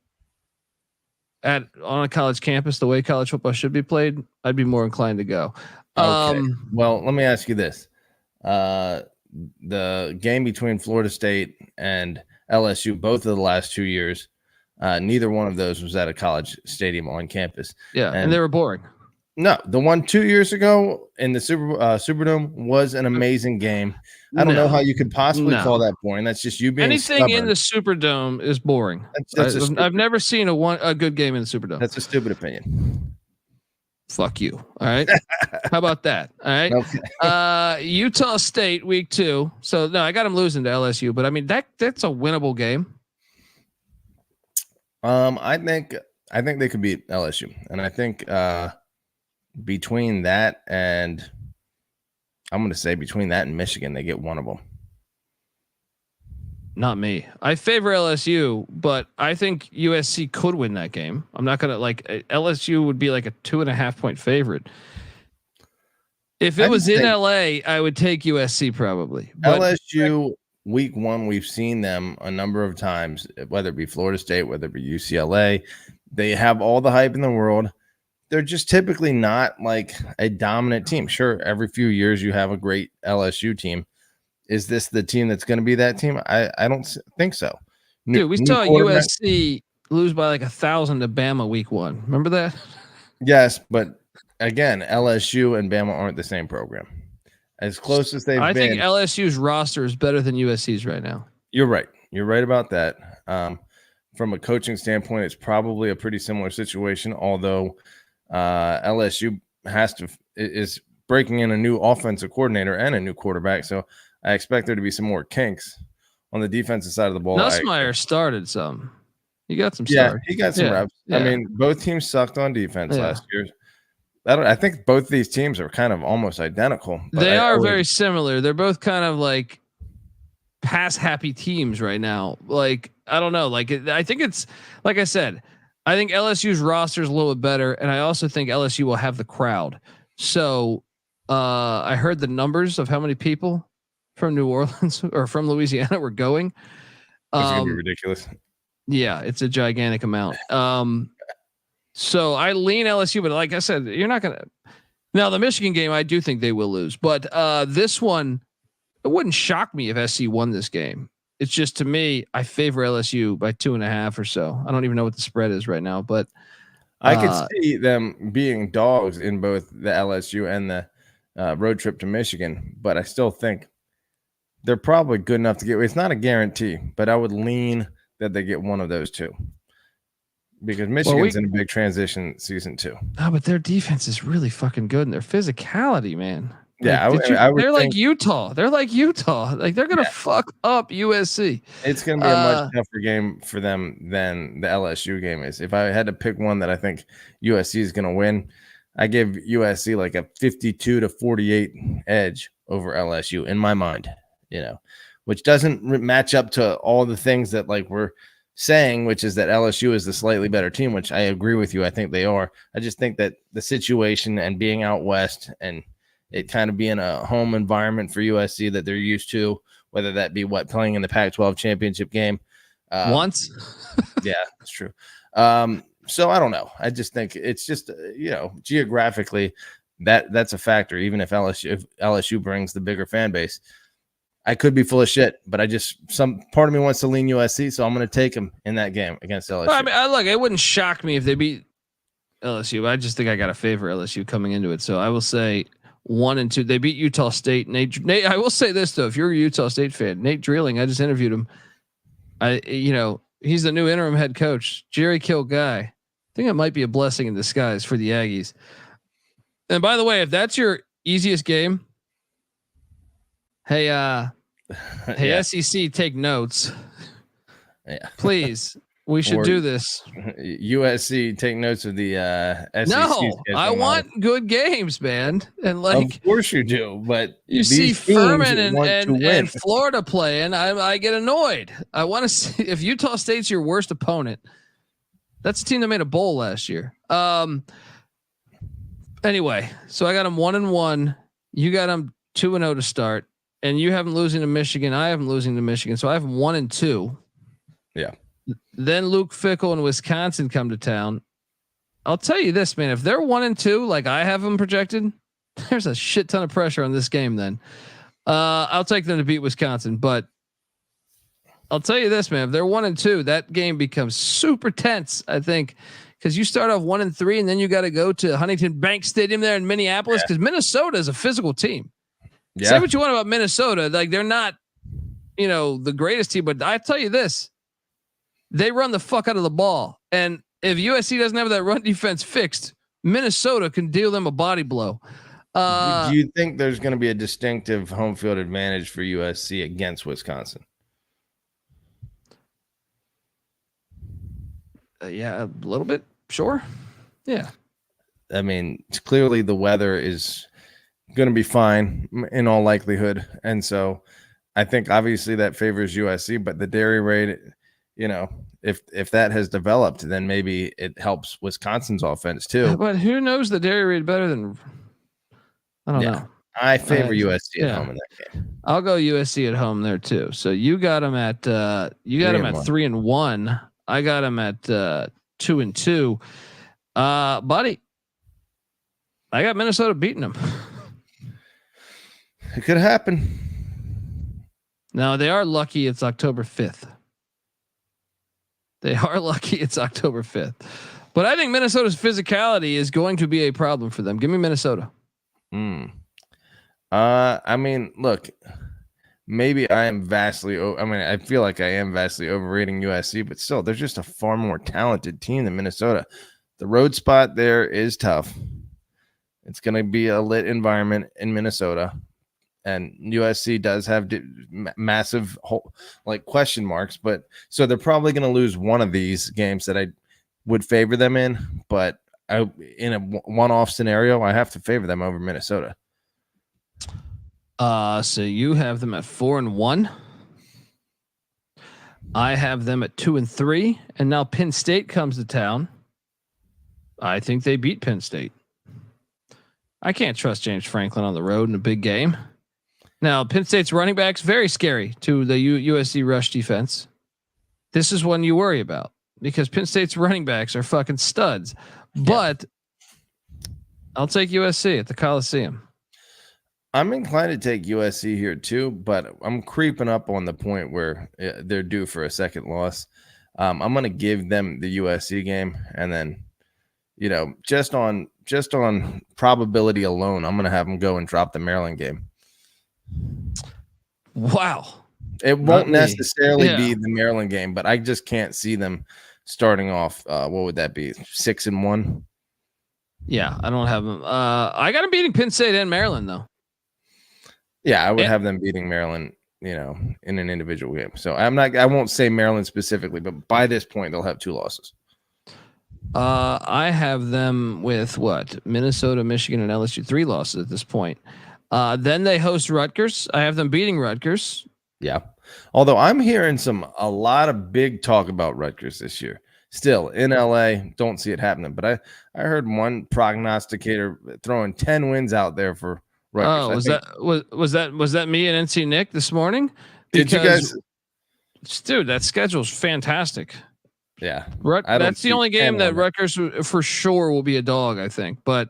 on a college campus, the way college football should be played, I'd be more inclined to go. Okay. Well, let me ask you this: the game between Florida State and LSU, both of the last 2 years, neither one of those was at a college stadium on campus. Yeah, and they were boring. No, the one 2 years ago in the Superdome was an amazing game. I don't know how you could possibly call that boring. That's just you being anything stubborn. in the Superdome is boring. I've never seen a good game in the Superdome. That's a stupid opinion. Fuck you. All right. How about that? All right. Okay. Utah State week 2. So no, I got them losing to LSU, but I mean that's a winnable game. I think they could beat LSU, and I think between that and Michigan, they get one of them. Not me. I favor LSU, but I think USC could win that game. I'm not gonna LSU would be like a 2.5 point favorite. If it was in LA, I would take USC probably. But LSU week 1, we've seen them a number of times, whether it be Florida State, whether it be UCLA. They have all the hype in the world. They're just typically not like a dominant team. Sure, every few years you have a great LSU team. Is this the team that's going to be that team? I don't think so. Dude, we saw USC lose by like 1,000 to Bama week 1. Remember that? Yes, but again, LSU and Bama aren't the same program. As close as they've been. I think LSU's roster is better than USC's right now. You're right. You're right about that. From a coaching standpoint, it's probably a pretty similar situation, although LSU is breaking in a new offensive coordinator and a new quarterback. So I expect there to be some more kinks on the defensive side of the ball. Nussmeier started some. He got some start. He got some reps. Yeah. I mean, both teams sucked on defense last year. I think both these teams are kind of almost identical. They are very similar. They're both kind of like pass happy teams right now. Like, I don't know. I think it's like I said, I think LSU's roster is a little bit better. And I also think LSU will have the crowd. So I heard the numbers of how many people from New Orleans or from Louisiana were going. It's going to be ridiculous. Yeah, it's a gigantic amount. So I lean LSU, but like I said, you're not going to. Now, the Michigan game, I do think they will lose. But this one, it wouldn't shock me if SC won this game. It's just, to me, I favor LSU by 2.5 or so. I don't even know what the spread is right now, but I could see them being dogs in both the LSU and the road trip to Michigan. But I still think they're probably good enough to get. It's not a guarantee, but I would lean that they get one of those two. Because Michigan's in a big transition season too. Oh, but their defense is really fucking good, and their physicality, man. Yeah, they're like Utah. They're like Utah. Like they're gonna fuck up USC. It's gonna be a much tougher game for them than the LSU game is. If I had to pick one that I think USC is gonna win, I give USC like a 52-48 edge over LSU in my mind. Which doesn't match up to all the things that we're saying, which is that LSU is the slightly better team, which I agree with you. I think they are. I just think that the situation and being out west and it kind of being a home environment for USC that they're used to, whether that be playing in the Pac-12 championship game. Once. Yeah, that's true. So I don't know. I just think it's just, geographically that's a factor. Even if LSU brings the bigger fan base, I could be full of shit, but some part of me wants to lean USC, so I'm going to take them in that game against LSU. I mean, look, it wouldn't shock me if they beat LSU. I just think I got to favor LSU coming into it. So I will say 1 and 2. They beat Utah State. Nate, I will say this though, if you're a Utah State fan, Nate Drilling, I just interviewed him. He's the new interim head coach, Jerry Kill guy. I think it might be a blessing in disguise for the Aggies. And by the way, if that's your easiest game, hey, SEC, take notes. Yeah. Please. We should Or do this. USC, take notes of the SEC No, schedule I model. want good games, man. And Of course you do, but you see these teams Furman want to win. and Florida playing, I get annoyed. I want to see if Utah State's your worst opponent. That's a team that made a bowl last year. Anyway, so I got them 1-1. You got them 2-0 to start, and you have them losing to Michigan. I have them losing to Michigan, so I have them 1-2. Yeah. Then Luke Fickell and Wisconsin come to town. I'll tell you this, man. If they're 1-2, like I have them projected, there's a shit ton of pressure on this game. Then I'll take them to beat Wisconsin. But I'll tell you this, man. If they're 1-2, that game becomes super tense. I think because you start off 1-3, and then you got to go to Huntington Bank Stadium there in Minneapolis because Minnesota is a physical team. Yeah. Say what you want about Minnesota, like they're not, the greatest team. But I tell you this. They run the fuck out of the ball. And if USC doesn't have that run defense fixed, Minnesota can deal them a body blow. Do you think there's going to be a distinctive home field advantage for USC against Wisconsin? Yeah, a little bit. Sure. Yeah. I mean, clearly the weather is going to be fine in all likelihood. And so I think obviously that favors USC, but the dairy raid, if that has developed, then maybe it helps Wisconsin's offense too. But who knows the dairy raid better than? I don't know. I favor USC at home in that game. I'll go USC at home there too. So you got them at 3-1. I got them at 2-2. Buddy, I got Minnesota beating them. It could happen. Now they are lucky it's October 5th. They are lucky it's October 5th. But I think Minnesota's physicality is going to be a problem for them. Give me Minnesota. I mean, look, maybe I am vastly. I feel like I am vastly overrating USC, but still, they're just a far more talented team than Minnesota. The road spot there is tough. It's going to be a lit environment in Minnesota, and USC does have massive question marks. But so they're probably going to lose one of these games that I would favor them in. But in a one-off scenario, I have to favor them over Minnesota. So you have them at 4-1. I have them at 2-3, and now Penn State comes to town. I think they beat Penn State. I can't trust James Franklin on the road in a big game. Now, Penn State's running back's very scary to the USC rush defense. This is one you worry about because Penn State's running backs are fucking studs. But I'll take USC at the Coliseum. I'm inclined to take USC here too, but I'm creeping up on the point where they're due for a second loss. I'm going to give them the USC game, and then, just on probability alone, I'm going to have them go and drop the Maryland game. Wow. It won't necessarily be the Maryland game, but I just can't see them starting off. What would that be? 6-1. Yeah, I don't have them. I got them beating Penn State and Maryland though. Yeah, I would have them beating Maryland, in an individual game. So I won't say Maryland specifically, but by this point they'll have 2 losses. I have them with Minnesota, Michigan, and LSU 3 losses at this point. Then they host Rutgers. I have them beating Rutgers. Yeah. Although I'm hearing a lot of big talk about Rutgers this year. Still in LA, don't see it happening. But I heard one prognosticator throwing 10 wins out there for Rutgers. Was that me and NC Nick this morning? Did you guys? Dude, that schedule's fantastic. Yeah. That's the only game that Rutgers for sure will be a dog, I think. But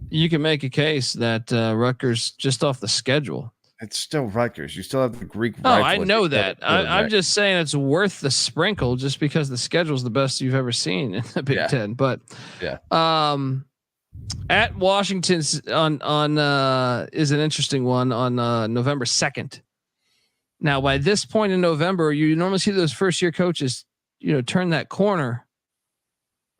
you can make a case that Rutgers just off the schedule. It's still Rutgers. You still have the Greek. Oh, I know that. I'm just saying it's worth the sprinkle just because the schedule's the best you've ever seen in the Big Ten. But at Washington's on is an interesting one on November 2nd. Now, by this point in November, you normally see those first year coaches, turn that corner.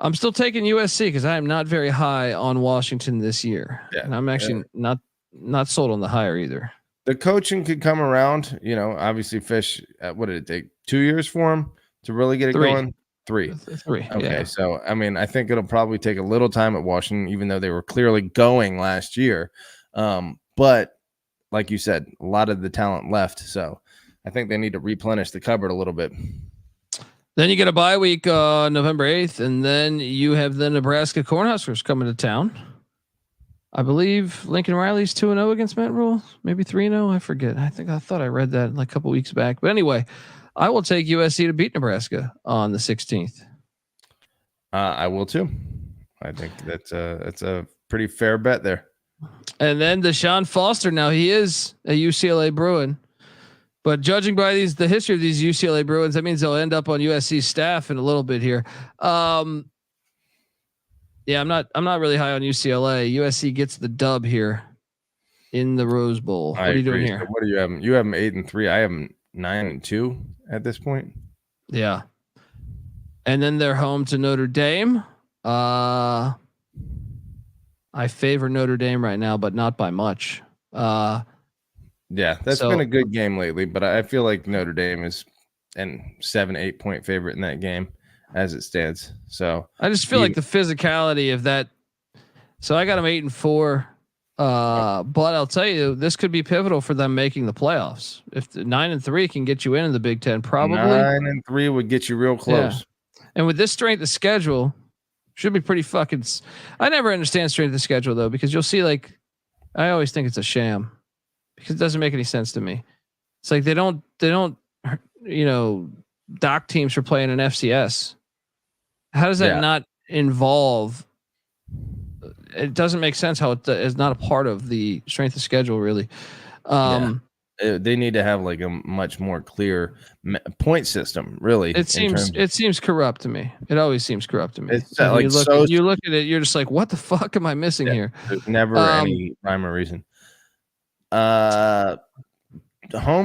I'm still taking USC because I am not very high on Washington this year, and I'm actually not sold on the hire either. The coaching could come around. Obviously, Fish. What did it take? 2 years for him to really get it Three. going? 3. 3. Okay, Yeah. so I mean, I think it'll probably take a little time at Washington, even though they were clearly going last year. But like you said, a lot of the talent left, so I think they need to replenish the cupboard a little bit. Then you get a bye week November 8th, and then you have the Nebraska Cornhuskers coming to town. I believe Lincoln Riley's 2-0 against Matt Rule, maybe 3-0. I forget. I thought I read that like a couple weeks back. But anyway, I will take USC to beat Nebraska on the 16th. I will too. I think that's a pretty fair bet there. And then Deshaun Foster. Now he is a UCLA Bruin, but judging by the history of these UCLA Bruins, that means they'll end up on USC staff in a little bit here. Yeah, I'm not really high on UCLA. USC gets the dub here in the Rose Bowl. What are you doing here? So what do you have? You have them 8-3. I have them 9-2 at this point. Yeah. And then they're home to Notre Dame. I favor Notre Dame right now, but not by much. Yeah, that's been a good game lately, but I feel like Notre Dame is an 7-8 point favorite in that game as it stands. So I just feel like the physicality of that. So I got them 8-4. But I'll tell you, this could be pivotal for them making the playoffs. If the 9-3 can get you in the Big Ten, probably 9-3 would get you real close. Yeah. And with this strength of schedule, should be pretty fucking. I never understand strength of schedule though, because you'll see like, I always think it's a sham because it doesn't make any sense to me. It's like they don't, dock teams for playing an FCS. How does that not involve? It doesn't make sense how it is not a part of the strength of schedule, really. They need to have like a much more clear point system. Really, it seems corrupt to me. It always seems corrupt to me. It's like you look at it, you're just like, what the fuck am I missing here? There's never any rhyme or reason. Home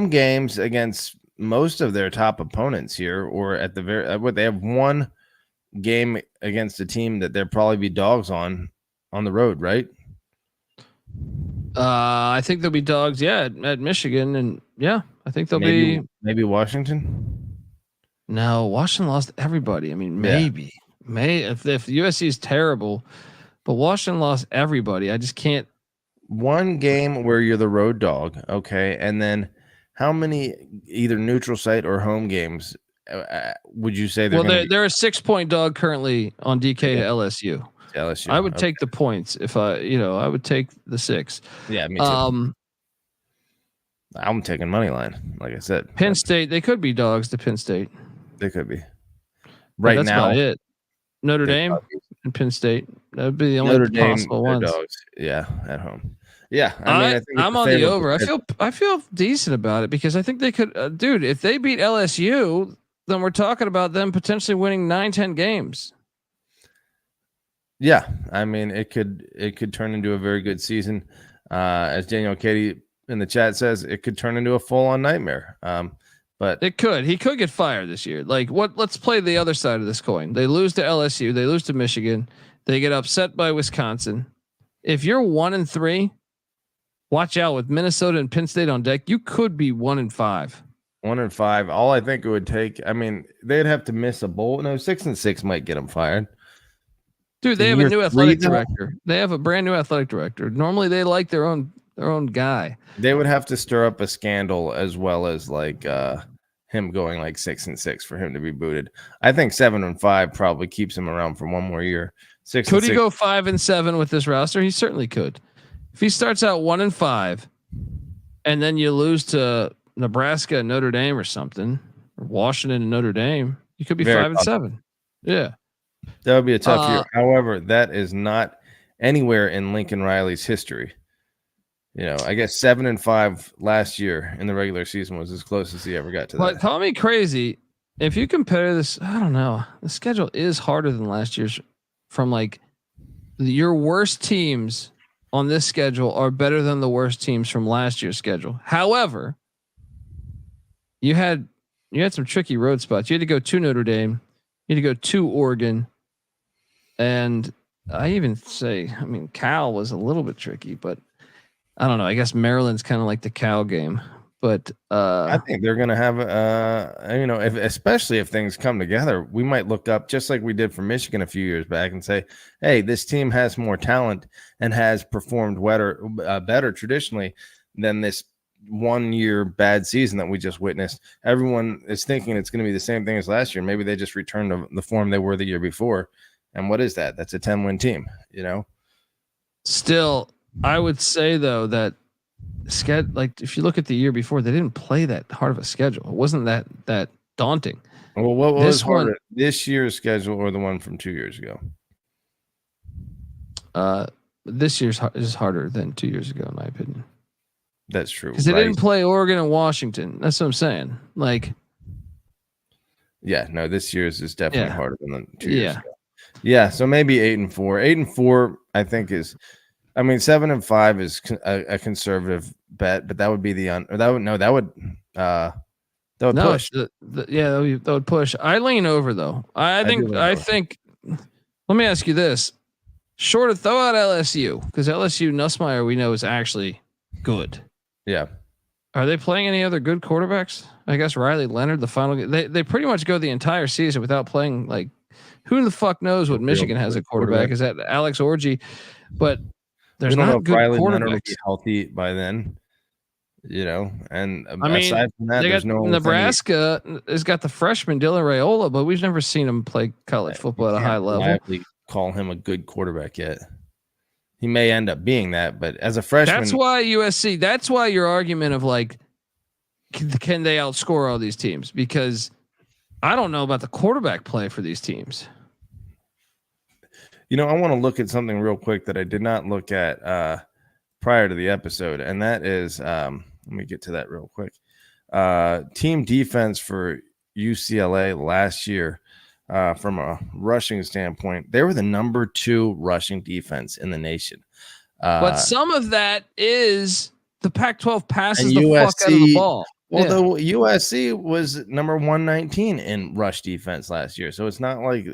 games against most of their top opponents here, or at the they have one game against a team that they'll probably be dogs on the road, right? I think they'll be dogs, at Michigan, and I think they'll be maybe Washington. No, Washington lost everybody. I mean, maybe if USC is terrible, but Washington lost everybody. I just can't. One game where you're the road dog, okay, and then how many either neutral site or home games would you say? They're a 6-point dog currently on DK to LSU. LSU. I would take the points if I would take the 6. Yeah, me too. I'm taking money line, like I said. Penn State, they could be dogs to Penn State. They could be. Right that's now, about it. Notre Dame and Penn State. That would be the only possible ones. Dogs. Yeah, at home. Yeah, I think I'm on the over. I feel decent about it because I think they could, dude. If they beat LSU, then we're talking about them potentially winning 9-10 games. Yeah, I mean it could turn into a very good season. As Daniel Katie in the chat says, it could turn into a full-on nightmare. But it could. He could get fired this year. Like what? Let's play the other side of this coin. They lose to LSU. They lose to Michigan. They get upset by Wisconsin. If you're 1-3, watch out with Minnesota and Penn State on deck. You could be 1-5. 1-5. All I think it would take. I mean, they'd have to miss a bowl. No, 6-6 might get them fired. Dude, they have a new athletic director. They have a brand new athletic director. Normally, they like their own guy. They would have to stir up a scandal as well as like him going like 6-6 for him to be booted. I think 7-5 probably keeps him around for one more year. 6 could he go 5-7 with this roster? He certainly could. If he starts out 1-5, and then you lose to Nebraska and Notre Dame or something, or Washington and Notre Dame, you could be 5-7. Yeah. That would be a tough year. However, that is not anywhere in Lincoln Riley's history. I guess 7-5 last year in the regular season was as close as he ever got to that. But call me crazy. If you compare this, I don't know. The schedule is harder than last year's. From like your worst teams on this schedule are better than the worst teams from last year's schedule. However, you had some tricky road spots. You had to go to Notre Dame. You had to go to Oregon. And I even say, I mean, Cal was a little bit tricky, but I don't know. I guess Maryland's kind of like the Cal game. But I think they're going to have, especially if things come together, we might look up just like we did for Michigan a few years back and say, hey, this team has more talent and has performed better traditionally than this 1 year bad season that we just witnessed. Everyone is thinking it's going to be the same thing as last year. Maybe they just return to the form they were the year before. And what is that? That's a 10-win team, Still, I would say though that like if you look at the year before, they didn't play that hard of a schedule. It wasn't that daunting. Well, what was harder, this year's schedule or the one from 2 years ago? This year's is harder than 2 years ago, in my opinion. That's true. Because they didn't play Oregon and Washington. That's what I'm saying. Like, yeah, no, this year's is definitely harder than 2 years ago. Yeah, so maybe 8-4. 8-4, I think is. I mean, 7-5 is a conservative bet, but that would be that would push. That would push. I lean over though. I think. Let me ask you this: short of throw out LSU, because LSU Nussmeier we know is actually good. Yeah. Are they playing any other good quarterbacks? I guess Riley Leonard, the final. They pretty much go the entire season without playing. Like, who the fuck knows what Michigan has a quarterback? Is that Alex Orji? But there's not good Riley quarterbacks. Leonard will be healthy by then, and I mean, aside from that, there's no Nebraska has got the freshman Dylan Raiola, but we've never seen him play college football at a high level. Call him a good quarterback yet. He may end up being that, but as a freshman, that's why USC. That's why your argument of like, can they outscore all these teams? Because I don't know about the quarterback play for these teams. I want to look at something real quick that I did not look at prior to the episode, and that is, let me get to that real quick. Team defense for UCLA last year, from a rushing standpoint, they were the number 2 rushing defense in the nation. But some of that is the Pac-12 passes the fuck out of the ball. Well, the USC was number 119 in rush defense last year. So it's not like,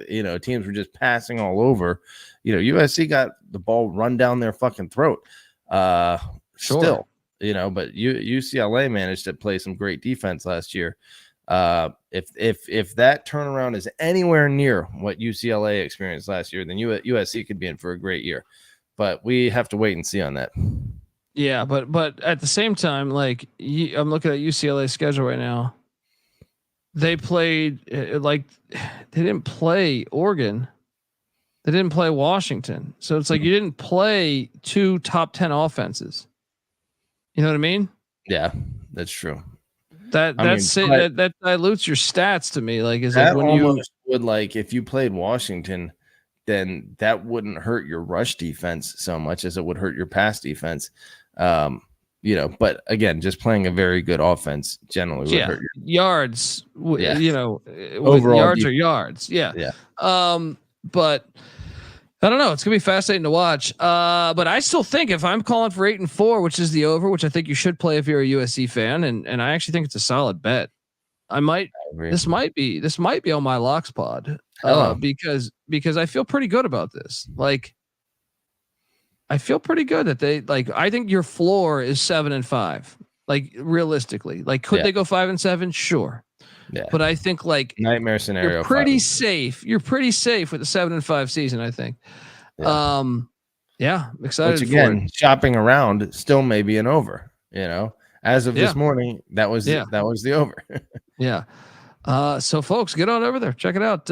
teams were just passing all over. USC got the ball run down their fucking throat. Still, but UCLA managed to play some great defense last year. If that turnaround is anywhere near what UCLA experienced last year, then USC could be in for a great year. But we have to wait and see on that. Yeah, but at the same time, like I'm looking at UCLA's schedule right now. They played they didn't play Oregon, they didn't play Washington, so it's like you didn't play 2 top 10 offenses. You know what I mean? Yeah, that's true. That dilutes your stats to me. Like, is it when you would like if you played Washington, then that wouldn't hurt your rush defense so much as it would hurt your pass defense. But again, just playing a very good offense generally would hurt your yards. Overall yards defense. are yards. Yeah. Yeah. But I don't know. It's gonna be fascinating to watch. But I still think if I'm calling for 8-4, which is the over, which I think you should play if you're a USC fan, and I actually think it's a solid bet. This might be on my locks pod. Because I feel pretty good about this. Like, I feel pretty good that I think your floor is 7-5. Like, realistically, like, could they go 5-7? Sure. Yeah. But I think like nightmare scenario. You're pretty safe. You're pretty safe with the 7-5 season, I think. Yeah. I'm excited. Which again, shopping around still may be an over, as of this morning, that was the over. Yeah. So folks, get on over there. Check it out.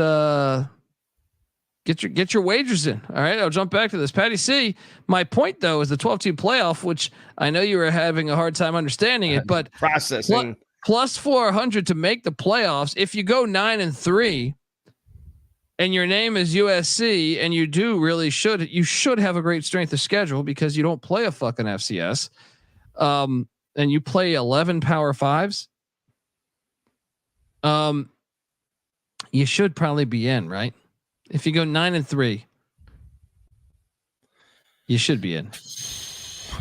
Get your wagers in. All right. I'll jump back to this. Patty C. My point though is the 12-team playoff, which I know you were having a hard time understanding it, but processing plus 400 to make the playoffs. If you go 9-3 and your name is USC and you should have a great strength of schedule because you don't play a fucking FCS. And you play 11 Power Fives. You should probably be in, right? If you go 9-3, you should be in.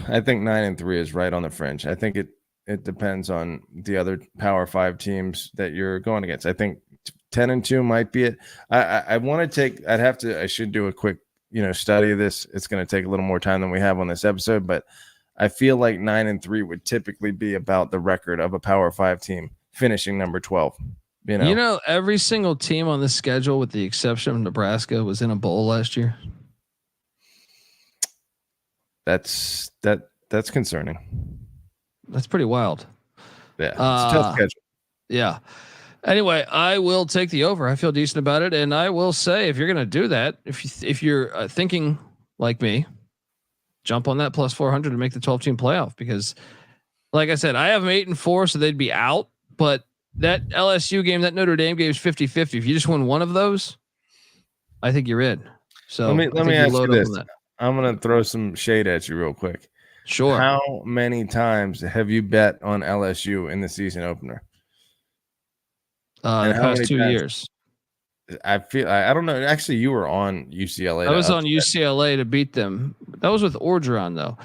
I think 9-3 is right on the fringe. I think it depends on the other Power 5 teams that you're going against. I think 10-2 might be it. I should do a quick, study of this. It's going to take a little more time than we have on this episode, but I feel like 9-3 would typically be about the record of a Power 5 team finishing number 12. You know, every single team on this schedule, with the exception of Nebraska, was in a bowl last year. That's concerning. That's pretty wild. Yeah, it's a tough schedule. Yeah. Anyway, I will take the over. I feel decent about it, and I will say, if you're going to do that, if you're thinking like me, jump on that plus 400 to make the 12-team playoff. Because, like I said, I have them 8-4, so they'd be out. But that LSU game, that Notre Dame game is 50-50. If you just win one of those, I think you're in. So let me ask you this. I'm going to throw some shade at you real quick. Sure. How many times have you bet on LSU in the season opener? The past 2 years. I don't know. Actually, you were on UCLA. I was on UCLA to beat them. That was with Orgeron though.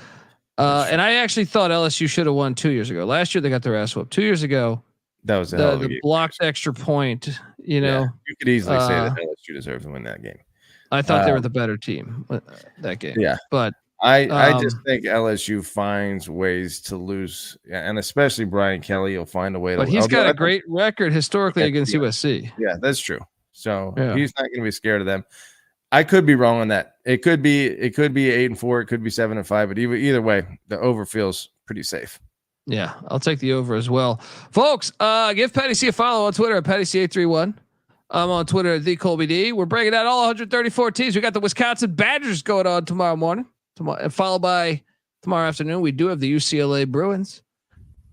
And I actually thought LSU should have won 2 years ago. Last year they got their ass whooped. 2 years ago, that was the blocked extra point. You know, you could easily say that LSU deserved to win that game. I thought they were the better team that game. Yeah, but I just think LSU finds ways to lose, and especially Brian Kelly will find a way to. But he's got a great record historically against USC. Yeah, that's true. So he's not going to be scared of them. I could be wrong on that. It could be 8-4. It could be 7-5. But either way, the over feels pretty safe. Yeah, I'll take the over as well, folks. Give Patty C a follow on Twitter at PattyC831. I'm on Twitter at TheColbyD. We're breaking out all 134 teams. We got the Wisconsin Badgers going on tomorrow morning. And followed by tomorrow afternoon, we do have the UCLA Bruins.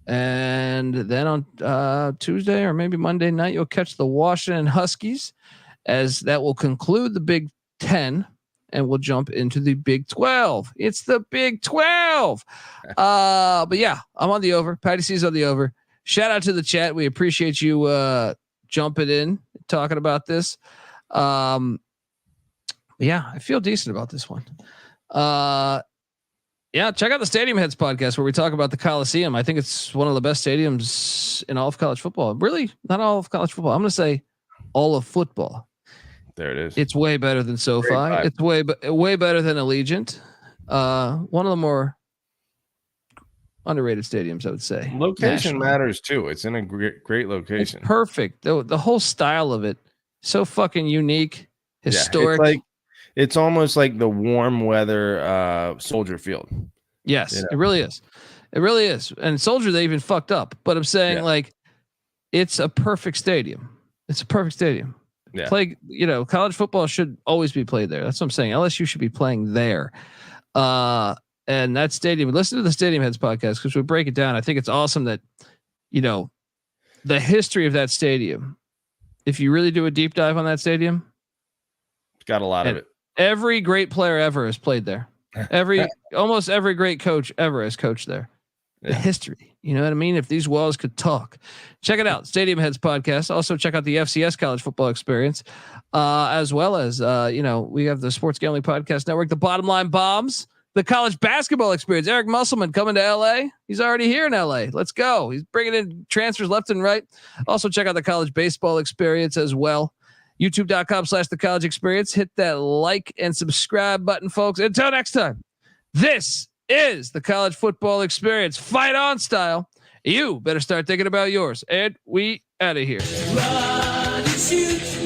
And then on Tuesday or maybe Monday night, you'll catch the Washington Huskies, as that will conclude the Big 10, and we'll jump into the Big 12. It's the Big 12. But yeah, I'm on the over. Patty C's on the over. Shout out to the chat. We appreciate you jumping in, talking about this. Yeah, I feel decent about this one. Yeah, check out the Stadium Heads podcast where we talk about the Coliseum. I think it's one of the best stadiums in all of college football. Really, not all of college football. I'm going to say all of football. There it is. It's way better than SoFi. It's way better than Allegiant. One of the more underrated stadiums, I would say. Location matters too. It's in a great location. It's perfect. The whole style of it, so fucking unique, historic. Yeah, it's almost like the warm weather Soldier Field. Yes, It really is. It really is. And Soldier, they even fucked up. But I'm saying it's a perfect stadium. It's a perfect stadium. Yeah. College football should always be played there. That's what I'm saying. LSU should be playing there. And that stadium, listen to the Stadium Heads podcast because we break it down. I think it's awesome that, the history of that stadium, if you really do a deep dive on that stadium, it's got a lot of it. Every great player ever has played there. Almost every great coach ever has coached there. The history, you know what I mean? If these walls could talk, check it out. Stadium Heads podcast. Also check out the FCS College Football Experience, as well as, we have the Sports Gambling Podcast Network, the Bottom Line Bombs, the College Basketball Experience. Eric Musselman coming to LA. He's already here in LA. Let's go. He's bringing in transfers left and right. Also check out the College Baseball Experience as well. YouTube.com/the College Experience. Hit that like and subscribe button, folks. Until next time, this is the College Football Experience. Fight on style. You better start thinking about yours. And we out of here. Run and shoot.